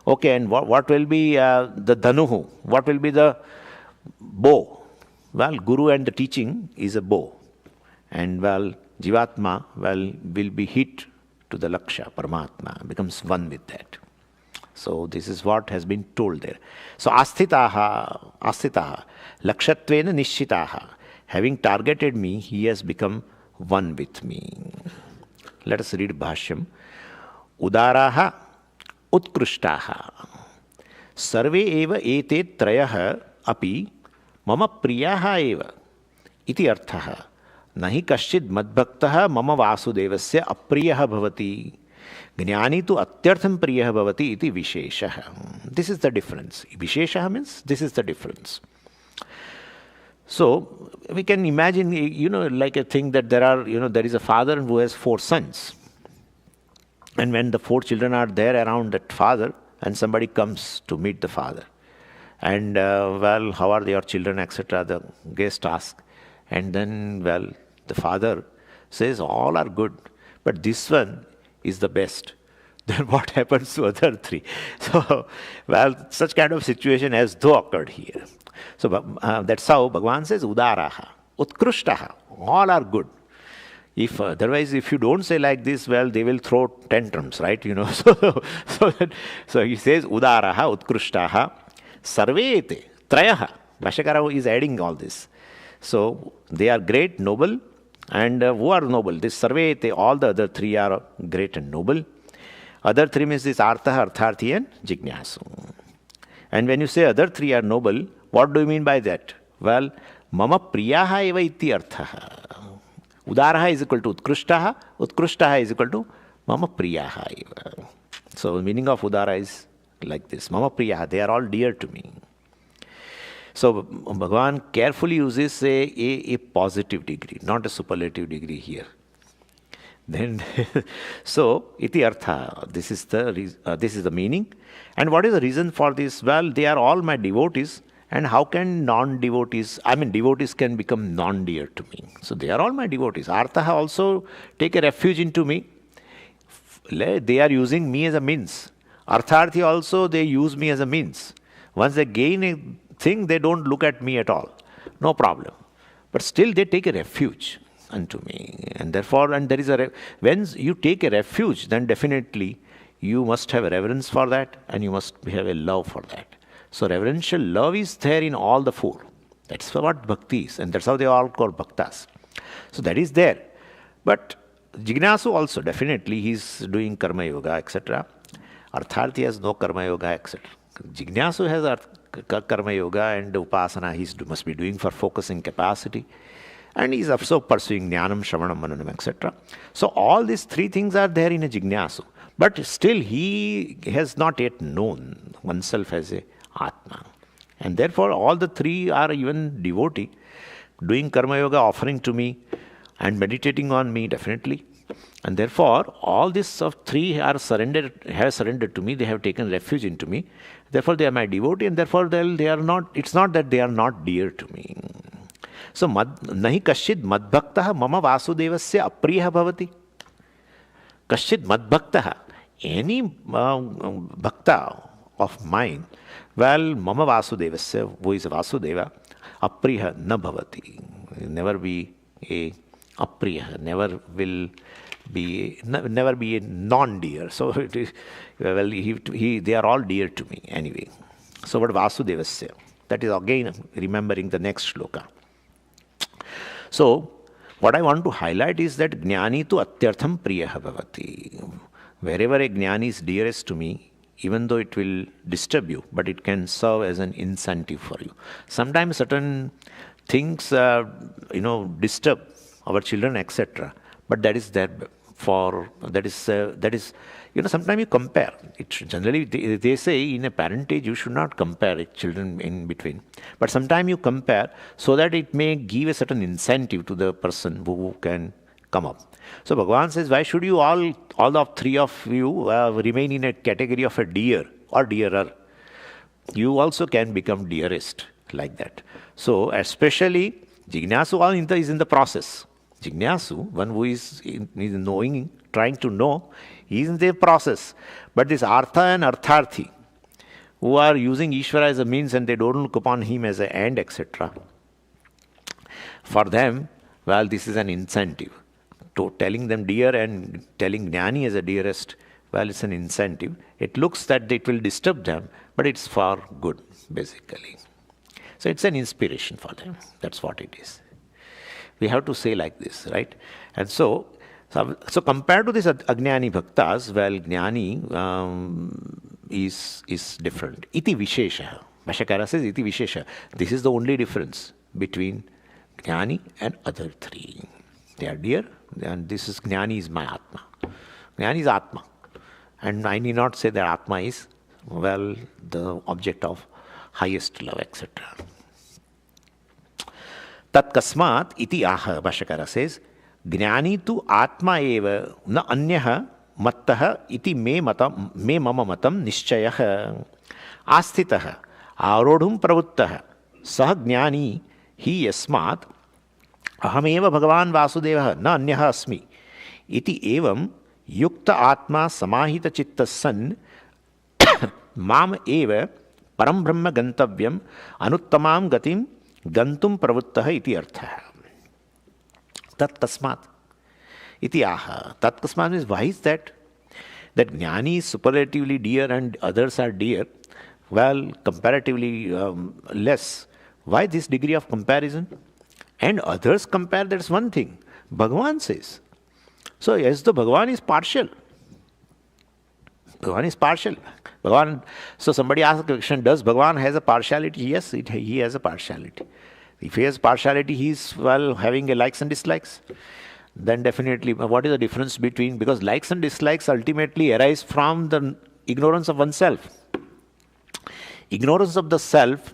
Speaker 1: Okay, and what will be the Dhanuhu? What will be the bow? Well, Guru and the teaching is a bow. And Jivatma will be hit to the Laksha, Paramatma, becomes one with that. So this is what has been told there. So Asthitaha, Lakshatvena Nishchitaha. Having targeted me, he has become one with me. Let us read Bhashyam. Udaraha Utkrishtaha. Sarve eva ete trayaha api mama priyaha eva. Iti arthaha. Nahi kaschid madbhaktaha mama vasudevasya apriyaha bhavati. Jnani tu atyartham priyaha bhavati iti visheshaha. This is the difference. Visheshaha means this is the difference. So, we can imagine, like a thing that there is a father who has 4 sons. And when the 4 children are there around that father, and somebody comes to meet the father. And, how are your children, etc., the guest asks. And then, the father says, all are good, but this one is the best. Then what happens to other 3? So, such kind of situation has though occurred here. So that's how Bhagavan says, Udaraha, Utkrishtaha, all are good. If otherwise, if you don't say like this, they will throw tantrums, right? So he says, Udaraha, Utkrishtaha, Sarvete, Trayaha. Bhashyakara is adding all this. So they are great, noble, and who are noble? This Sarvete, all the other 3 are great and noble. Other 3 means this Artha, Artharthi, and Jignasu. And when you say other 3 are noble, what do you mean by that? Well, mama priyaha eva iti arthaha. Udaraha is equal to Utkrishtaha. Utkrishtaha is equal to mama priyaha eva. So, the meaning of Udara is like this. Mama priyaha, they are all dear to me. So, Bhagavan carefully uses a positive degree, not a superlative degree here. Then, so, iti artha, this is the meaning. And what is the reason for this? Well, they are all my devotees. And how can devotees can become non-dear to me. So they are all my devotees. Arthaha also take a refuge into me. They are using me as a means. Artharthi also, they use me as a means. Once they gain a thing, they don't look at me at all. No problem. But still they take a refuge unto me. And therefore, there is when you take a refuge, then definitely you must have a reverence for that and you must have a love for that. So reverential love is there in all the 4. That's what bhakti is, and that's how they are all called bhaktas. So that is there. But Jignasu also, definitely, he is doing karma yoga, etc. Artharthi has no karma yoga, etc. Jignasu has karma yoga and upasana he must be doing for focusing capacity. And he is also pursuing jnanam, shravanam, mananam, etc. So all these 3 things are there in a Jignasu. But still he has not yet known oneself as a Atma. And therefore all the 3 are even devotee, doing karma yoga, offering to me and meditating on me definitely. And therefore all these of 3 have surrendered to me, they have taken refuge into me. Therefore they are my devotee, and therefore they are not, it's not that they are not dear to me. So nahi kaschid madbhaktaha mama vasudevasya apriyaha bhavati. Kaschid madbhaktaha, any bhakta of mine, mama vasudevasya, who is Vasudeva, apriya na bhavati. Never be a apriya, never be a non-dear. So it is, they are all dear to me anyway. So what Vasudevasya? That is again remembering the next shloka. So what I want to highlight is that Jnani tu atyartham priyaha bhavati. Wherever a Jnani is dearest to me, even though it will disturb you, but it can serve as an incentive for you. Sometimes certain things, disturb our children, etc. But that is there that is, sometimes you compare. Generally, they say in a parentage you should not compare children in between. But sometimes you compare so that it may give a certain incentive to the person who can come up. So Bhagavan says, why should you all of three of you remain in a category of a dear or dearer? You also can become dearest like that. So especially Jignasu is in the process. Jignasu, one who is knowing, trying to know, he is in the process. But this Artha and Artharthi, who are using Ishvara as a means and they don't look upon him as an end, etc. For them, well, this is an incentive. To telling them dear and telling Jnani as a dearest, well, it's an incentive. It looks that it will disturb them, but it's for good, basically. So it's an inspiration for them. That's what it is. We have to say like this, right? And so compared to this Ajnani Bhaktas, well, Jnani is different. Iti Vishesha. Bhashyakara says Iti Vishesha. This is the only difference between Jnani and other three. They are dear, and this is Jnani is my Atma. Jnani is Atma. And I need not say that Atma is, well, the object of highest love, etc. Tat kasmat iti aha, Bhashyakara says, Jnani tu Atma eva na anyaha mattaha iti me mama matam nischayah asthitaha arodhum pravuttaha sah Jnani hi yasmat ahameva bhagavan vasudevah na anyaha asmi iti evam yukta atma samahita chitta san mam eva param brahma gantavyam anuttamam gatim gantum pravuttaha iti artha. Tat kasmat iti aha. Tat kasmat means, why is that? That Jnani is superlatively dear and others are dear, well, comparatively less. Why this degree of comparison? And others compare, that's one thing. Bhagavan says. So, yes, the Bhagavan is partial. Bhagavan is partial. So somebody asked the question, does Bhagavan has a partiality? Yes, he has a partiality. If he has partiality, he is, well, having a likes and dislikes. Then definitely, what is the difference between, because likes and dislikes ultimately arise from the ignorance of oneself. Ignorance of the self,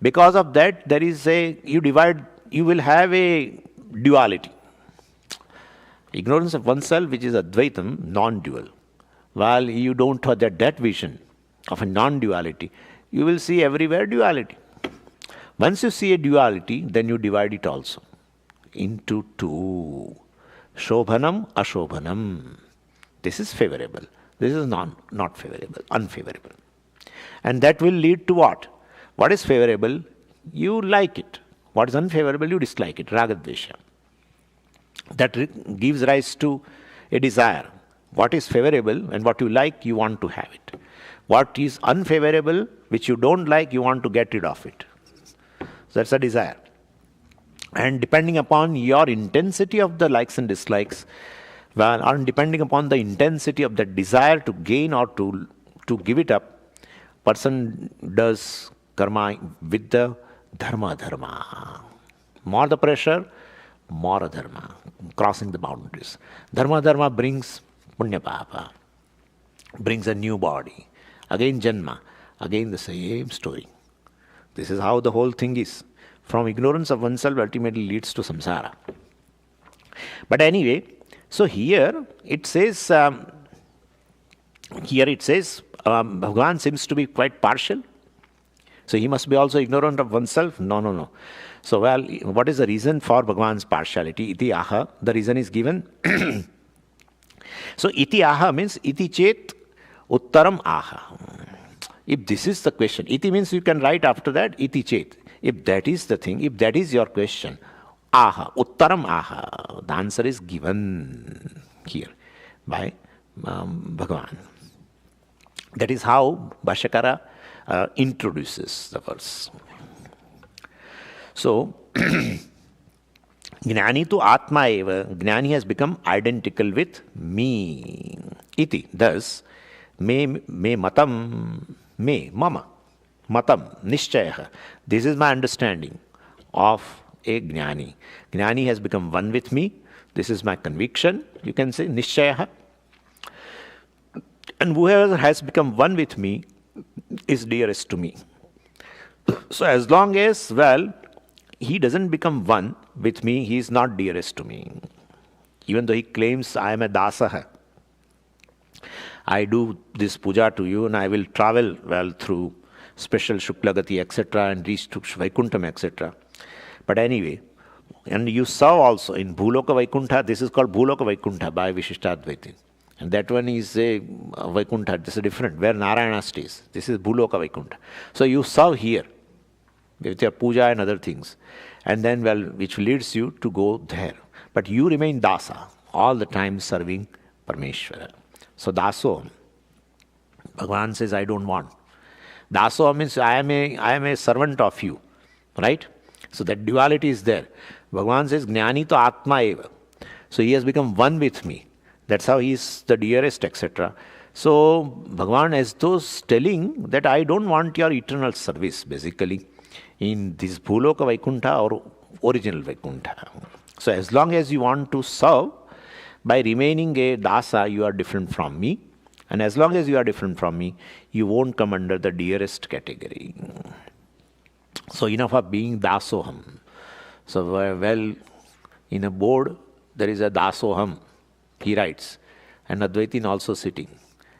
Speaker 1: because of that, there is you will have a duality. Ignorance of oneself, which is Advaitam, non-dual. While you don't have that vision of a non-duality, you will see everywhere duality. Once you see a duality, then you divide it also into two. Shobhanam, Ashobhanam. This is favorable. This is not favorable, unfavorable. And that will lead to what? What is favorable? You like it. What is unfavorable? You dislike it. Ragadvesha. That gives rise to a desire. What is favorable and what you like, you want to have it. What is unfavorable, which you don't like, you want to get rid of it. So that's a desire. And depending upon your intensity of the likes and dislikes, well, or depending upon the intensity of the desire to gain or to give it up, person does karma with the dharma. More the pressure, more dharma, crossing the boundaries. Dharma brings punya papa, brings a new body. Again janma, again the same story. This is how the whole thing is. From ignorance of oneself ultimately leads to samsara. But anyway, so here it says, Bhagavan seems to be quite partial. So he must be also ignorant of oneself? No. So, well, what is the reason for Bhagavan's partiality? Iti aha, the reason is given. So, iti aha means iti chet uttaram aha. If this is the question, iti means you can write after that iti chet. If that is the thing, if that is your question, aha, uttaram aha, the answer is given here by Bhagavan. That is how Bhashyakara introduces the verse. So, Jnani tu Atma eva, Jnani has become identical with me. Iti, thus, me matam, mama, matam, nishchayah. This is my understanding of a Jnani. Jnani has become one with me. This is my conviction, you can say, nishchaya. And whoever has become one with me is dearest to me. So as long as, he doesn't become one with me, he is not dearest to me. Even though he claims I am a dasaha, I do this puja to you and I will travel through special Shuklagati, etc., and reach to Vaikuntham, etc. But anyway, and you saw also in Bhuloka Vaikuntha, this is called Bhuloka Vaikuntha by Vishishtadvaiti. And that one is a Vaikuntha, this is different, where Narayana stays. This is Bhuloka Vaikuntha. So you serve here with your puja and other things. And then, which leads you to go there. But you remain dasa, all the time serving Parmeshwara. So daso, Bhagavan says, I don't want. Daso means I am a servant of you, right? So that duality is there. Bhagavan says, Jnani to Atma eva. So he has become one with me. That's how he is the dearest, etc. So Bhagavan is those telling that I don't want your eternal service, basically, in this Bhuloka Vaikuntha or original Vaikuntha. So as long as you want to serve, by remaining a dasa, you are different from me. And as long as you are different from me, you won't come under the dearest category. So enough of being dasoham. So in a board, there is a dasoham. He writes. And Advaitin also sitting.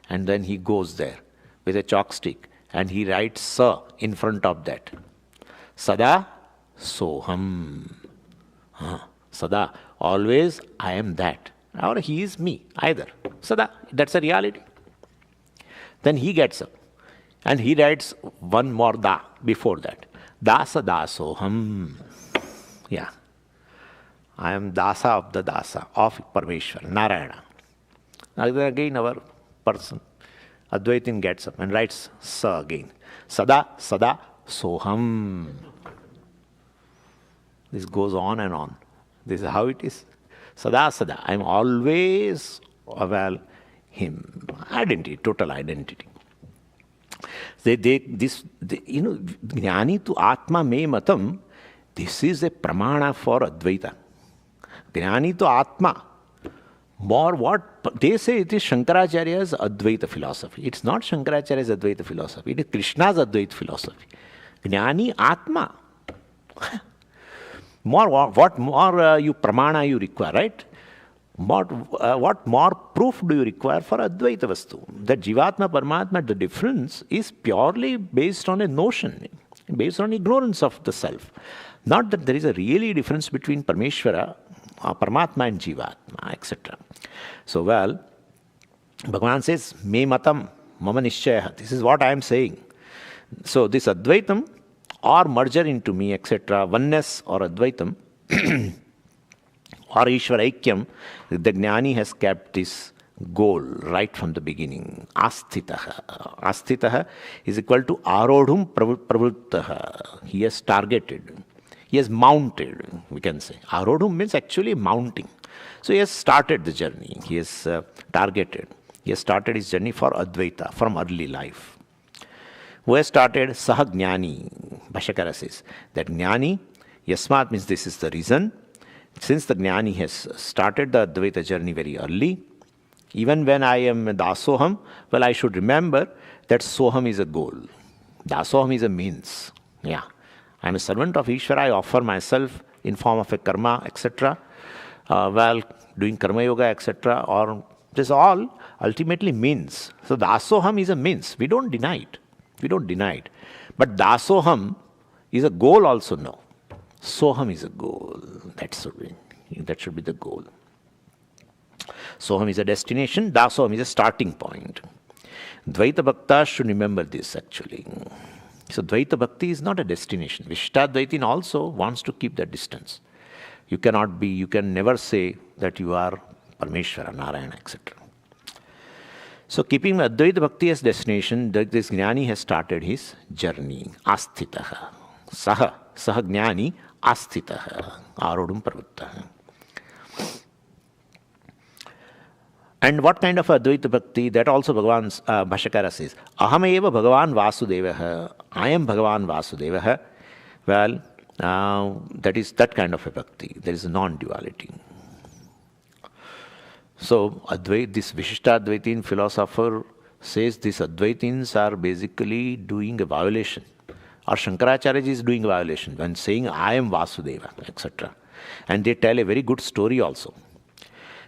Speaker 1: And then he goes there with a chalk stick. And he writes sa in front of that. Sada soham. Sada. Always I am that. Or he is me. Either. Sada. That's a reality. Then he gets up. And he writes one more da before that. Dasa dasoham. Yeah. I am dasa of the dasa, of Parmeshwar, Narayana. Again our person, Advaitin gets up and writes sa again. Sada, sada, soham. This goes on and on. This is how it is. Sada, sada. I am always him. Identity, total identity. Jnani to Atma me matam, this is a pramana for Advaita. Jnani to Atma. More what? They say it is Shankaracharya's Advaita philosophy. It's not Shankaracharya's Advaita philosophy. It is Krishna's Advaita philosophy. Jnani Atma. What more you pramana you require, right? What more proof do you require for Advaita Vastu? That Jivatma, Paramatma, the difference is purely based on a notion, based on ignorance of the self. Not that there is a really difference between Parmeshwara, Paramatma and Jivatma, etc. So, Bhagavan says, Me matam, mama nishchaya. This is what I am saying. So, this Advaitam or merger into me, etc., oneness or Advaitam, or Ishvara Aikyam, the Jnani has kept this goal right from the beginning. Asthitaha. Asthitaha is equal to Arodhum Pravruttaha. He has targeted. He has mounted, we can say. Arodhum means actually mounting. So he has started the journey. He has targeted. He has started his journey for Advaita from early life. Who has started? Saha Jnani. Bhashyakara says that Jnani, Yasmat means this is the reason. Since the Jnani has started the Advaita journey very early, even when I am Dasoham, I should remember that Soham is a goal. Dasoham is a means. Yeah. I am a servant of Ishvara. I offer myself in form of a karma, etc. Doing karma yoga, etc. Or this all ultimately means. So Dasoham is a means. We don't deny it. We don't deny it. But Dasoham is a goal also, no. Soham is a goal. That should be the goal. Soham is a destination. Dasoham is a starting point. Dvaita Bhaktas should remember this actually. So Dvaita Bhakti is not a destination. Vishishtadvaitin also wants to keep that distance. You can never say that you are Parmeshwara, Narayana, etc. So keeping Advaita Bhakti as destination, this Jnani has started his journey. Asthitaha. Saha Jnani Asthitaha. Arodhum Pravruttaha. And what kind of Advaita Bhakti? That also Bhagavan's Bhashyakara says. Aham eva Bhagavan Vasudevaha. I am Bhagavan Vasudevaha. That is that kind of a bhakti. There is a non-duality. So this Vishishtadvaitin philosopher says these Advaitins are basically doing a violation. Or Shankaracharya is doing a violation when saying, I am Vasudeva, etc. And they tell a very good story also.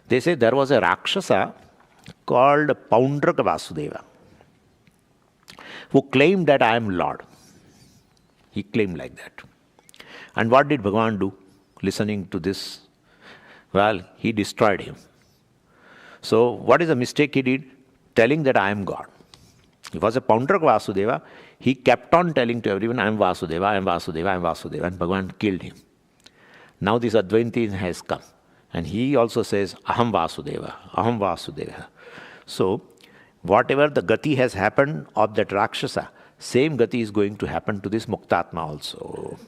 Speaker 1: They say there was a Rakshasa called Paundraka Vasudeva who claimed that I am Lord. He claimed like that. And what did Bhagavan do? Listening to this, well, he destroyed him. So what is the mistake he did? Telling that I am God. He was a Paundraka Vasudeva. He kept on telling to everyone, I am Vasudeva, I am Vasudeva, I am Vasudeva. And Bhagavan killed him. Now this Advaita has come. And he also says, Aham Vasudeva, Aham Vasudeva. So whatever the gati has happened of that Rakshasa, same gati is going to happen to this Muktatma also.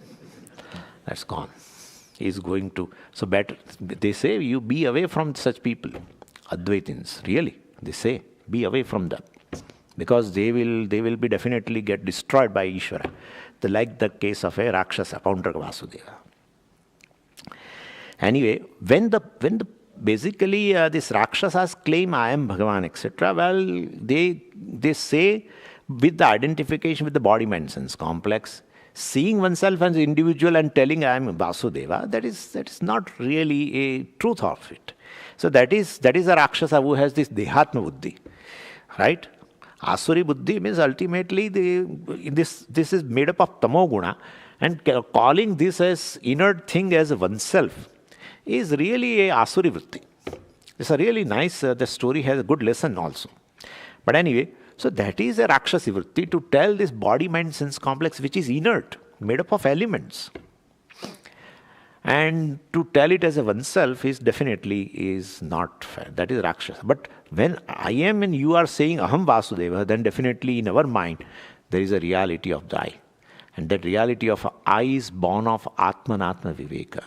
Speaker 1: That's gone. He is going to, so better, they say you be away from such people, Advaitins, really, they say, be away from them. Because they will be definitely get destroyed by Ishvara. Like the case of a Rakshasa, Paundraka Vasudeva. Anyway, when basically this Rakshasas claim I am Bhagavan, etc., well, they say with the identification with the body, mind, sense complex, seeing oneself as an individual and telling I am Vasudeva, that is not really a truth of it. So that is a Rakshasa who has this Dehatma Buddhi, right? Asuri Buddhi means ultimately this is made up of Tamoguna, and calling this as inert thing as oneself is really a Asuri Vritti. It's a really nice, the story has a good lesson also. But anyway, so that is a Rakshasi Vritti, to tell this body, mind, sense complex which is inert, made up of elements. And to tell it as a oneself is definitely not fair. That is Rakshasa. But when I am and you are saying Aham Vasudeva, then definitely in our mind there is a reality of the I. And that reality of I is born of Atmanatma Viveka,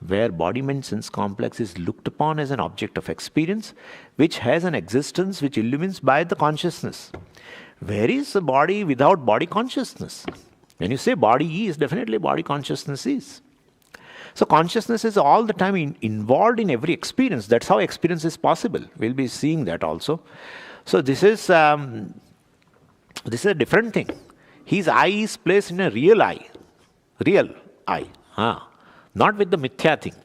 Speaker 1: where body, mind, sense complex is looked upon as an object of experience which has an existence which illumines by the consciousness. Where is the body without body consciousness? When you say body is, definitely body consciousness is. So consciousness is all the time involved in every experience. That's how experience is possible. We'll be seeing that also. So this is a different thing. His I is placed in a real I. Real I. Not with the mithya thing.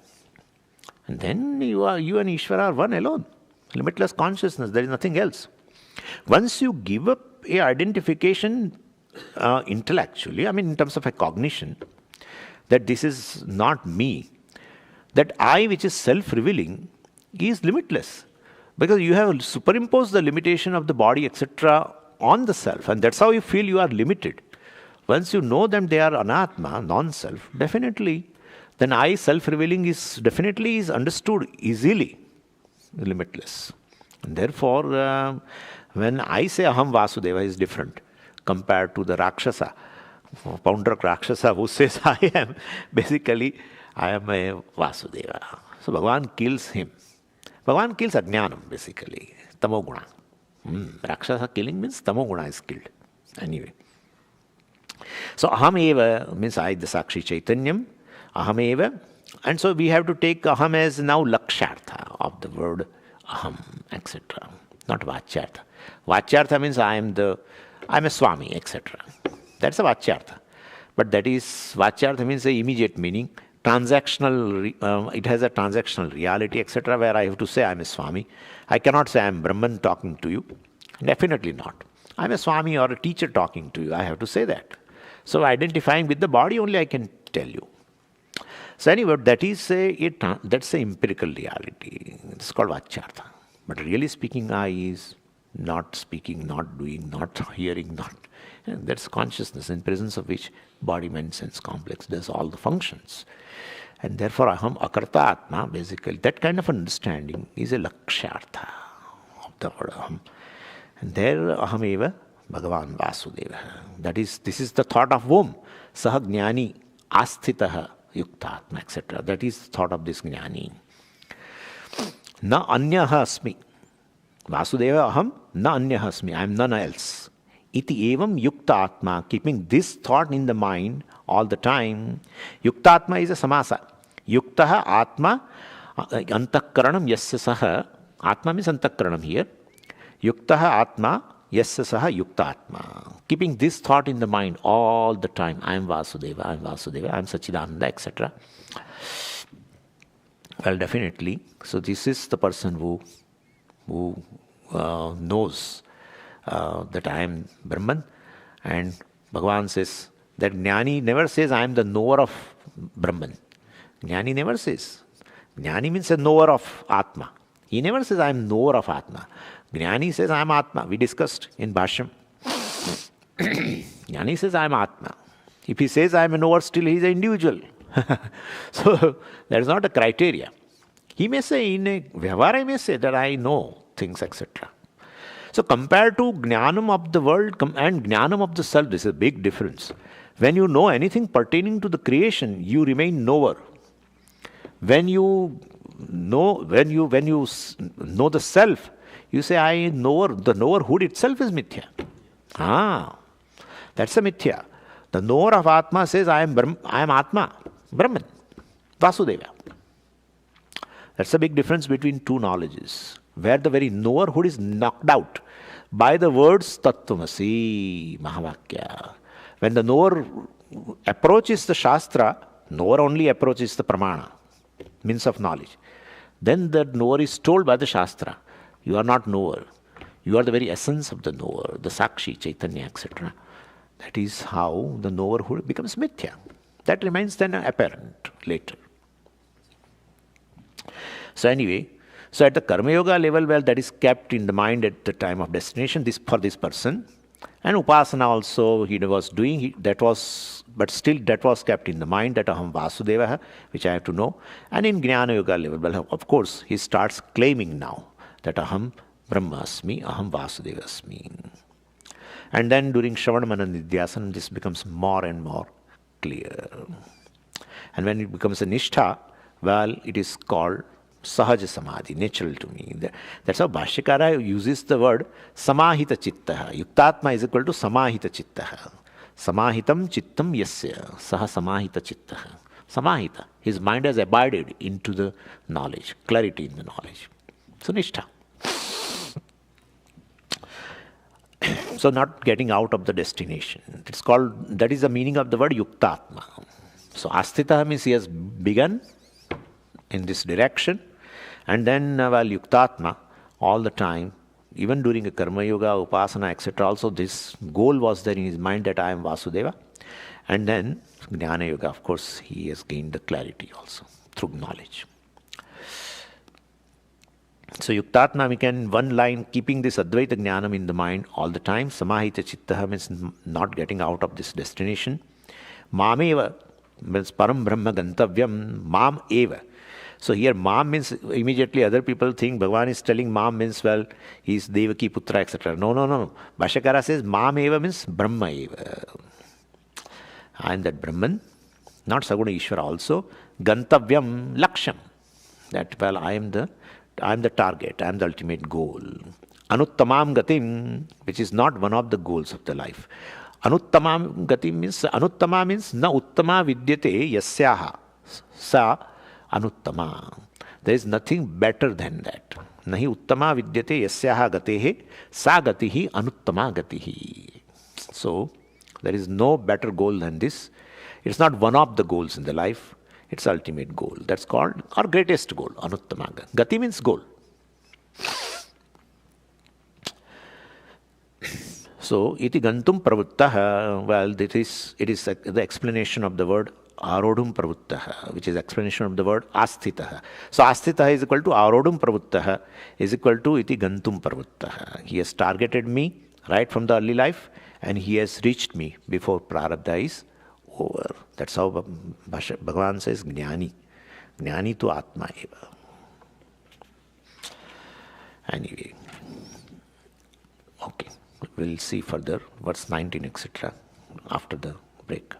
Speaker 1: And then you and Ishvara are one alone. Limitless consciousness. There is nothing else. Once you give up a identification intellectually, I mean in terms of a cognition, that this is not me, that I which is self-revealing is limitless. Because you have superimposed the limitation of the body, etc. on the self, and that's how you feel you are limited. Once you know them, they are anatma, non-self, definitely, then I self-revealing is definitely is understood easily, limitless. And therefore, when I say Aham Vasudeva is different compared to the Rakshasa, Paundraka Rakshasa who says I am a Vasudeva. So Bhagavan kills him. Bhagavan kills Ajnanam basically, Tamoguna. Rakshasa killing means Tamoguna is killed. Anyway. So Aham Eva means I, the Sakshi Chaitanyam. Aham Eva. And so we have to take Aham as now Lakshartha of the word Aham, etc. Not Vachyartha. Vachyartha means I am a Swami, etc. That's a Vachyartha. But that is, Vachyartha means the immediate meaning, transactional, it has a transactional reality, etc., where I have to say I am a Swami. I cannot say I am Brahman talking to you. Definitely not. I am a Swami or a teacher talking to you. I have to say that. So identifying with the body only I can tell you. So anyway, that's a empirical reality. It's called Vachyartha. But really speaking, I is not speaking, not doing, not hearing, not. That's consciousness in presence of which body, mind, sense complex does all the functions. And therefore, Aham Akarta Atma, basically, that kind of understanding is a Lakshartha of the word Aham. And there, Aham Eva Bhagavan Vasudeva. This is the thought of whom? Saha Jnani Asthitaha Yuktatma, etc. That is the thought of this Jnani. Na Anyaha Asmi. Vasudeva Aham, na Anyaha Asmi. I am none else. Iti evam yukta atma, keeping this thought in the mind all the time. Yukta atma is a samasa. Yuktaha atma antakaranam yasya saha Atma means antakaranam here. Yuktaha Atma, yasya saha yukta Atma. Keeping this thought in the mind all the time, I am Vasudeva, I am Vasudeva, I am Sachidananda, etc. Well, definitely. So this is the person who knows that I am Brahman. And Bhagavan says that Jnani never says I am the knower of Brahman. Jnani never says. Jnani means a knower of Atma. He never says I am knower of Atma. Jnani says I am Atma. We discussed in Bhashyam. Jnani says I am Atma. If he says I am a knower, still he is an individual. So that is not a criteria. He may say, in a Vyavara, he may say that I know things, etc. So compared to Jnanam of the world and Jnanam of the self, this is a big difference. When you know anything pertaining to the creation, you remain knower. When you know the self, you say, I knower. The knowerhood itself is mithya. That's a mithya. The knower of Atma says, I am Atma, Brahman, Vasudeva. That's a big difference between two knowledges, where the very knowerhood is knocked out by the words Tattvamasi, Mahavakya. When the knower approaches the Shastra, knower only approaches the Pramana, means of knowledge. Then the knower is told by the Shastra, you are not knower. You are the very essence of the knower, the Sakshi, Chaitanya, etc. That is how the knowerhood becomes mithya. That remains then apparent later. So anyway, so at the Karma Yoga level, well, that is kept in the mind at the time of destination, this for this person. And Upasana also he was doing, but still that was kept in the mind, that Aham Vasudeva, which I have to know. And in Jnana Yoga level, well, of course, he starts claiming now that Aham Brahmasmi, Aham Vasudevasmi. And then during Shravana Manana Nidhyasana, this becomes more and more clear. And when it becomes a Nishtha, well, it is called Sahaja Samadhi, natural to me. That's how Bhashyakara uses the word Samahita Chittaha. Yuktatma is equal to Samahita Chittaha. Samahitam Chittam Yasya. Saha Samahita Chittaha. Samahita. His mind has abided into the knowledge, clarity in the knowledge. So Nishtha. So not getting out of the destination. It's called, that is the meaning of the word Yuktatma. So Asthita means he has begun in this direction, and then while Yuktatma, all the time, even during a Karma Yoga, Upasana, etc., also this goal was there in his mind that I am Vasudeva. And then Jnana Yoga, of course, he has gained the clarity also through knowledge. So Yuktatma, we can, one line, keeping this Advaita Jnanam in the mind all the time. Samahita Chittaha means not getting out of this destination. Mameva means Param Brahma Gantavyam, Mam Eva. So here Mam means, immediately other people think Bhagavan is telling Mam means, well, he is Devaki Putra, etc. No. Bhashyakara says Mam Eva means Brahma Eva. And that Brahman, not Saguna Ishvara also, Gantavyam Laksham. That, well, I am the target, I am the ultimate goal. Anuttamam Gatim, which is not one of the goals of the life. Anuttamam Gatim means, Anuttama means Na Uttama Vidyate Yasyaha Sa Anuttama. There is nothing better than that. Nahi Uttama Vidyate Yasyaha Gatehe Sa Gatihi Anuttama Gatihi. So, there is no better goal than this. It's not one of the goals in the life. It's ultimate goal. That's called our greatest goal, Anuttama. Gati means goal. So, iti gantum pravuttaha, well, it is the explanation of the word arodhum pravuttaha, which is explanation of the word asthitaha. So, asthitaha is equal to arodhum pravuttaha is equal to iti gantum pravuttaha. He has targeted me right from the early life, and he has reached me before prarabdha is over. That's how Bhagavan says Jnani. Jnani tu Atma eva. Anyway. Okay. We'll see further verse 19, etc. after the break.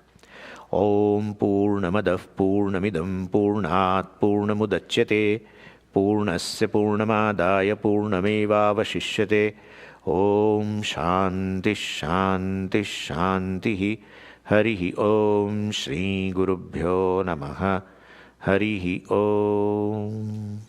Speaker 1: Om Purnamadav Purnamidam Purnat Purnamudachyate Purnasya Purnamadaya Purnameva Vashishyate. Om Shanti Shanti Shanti Harihi Om Shri Gurubhyo Namaha Harihi Om.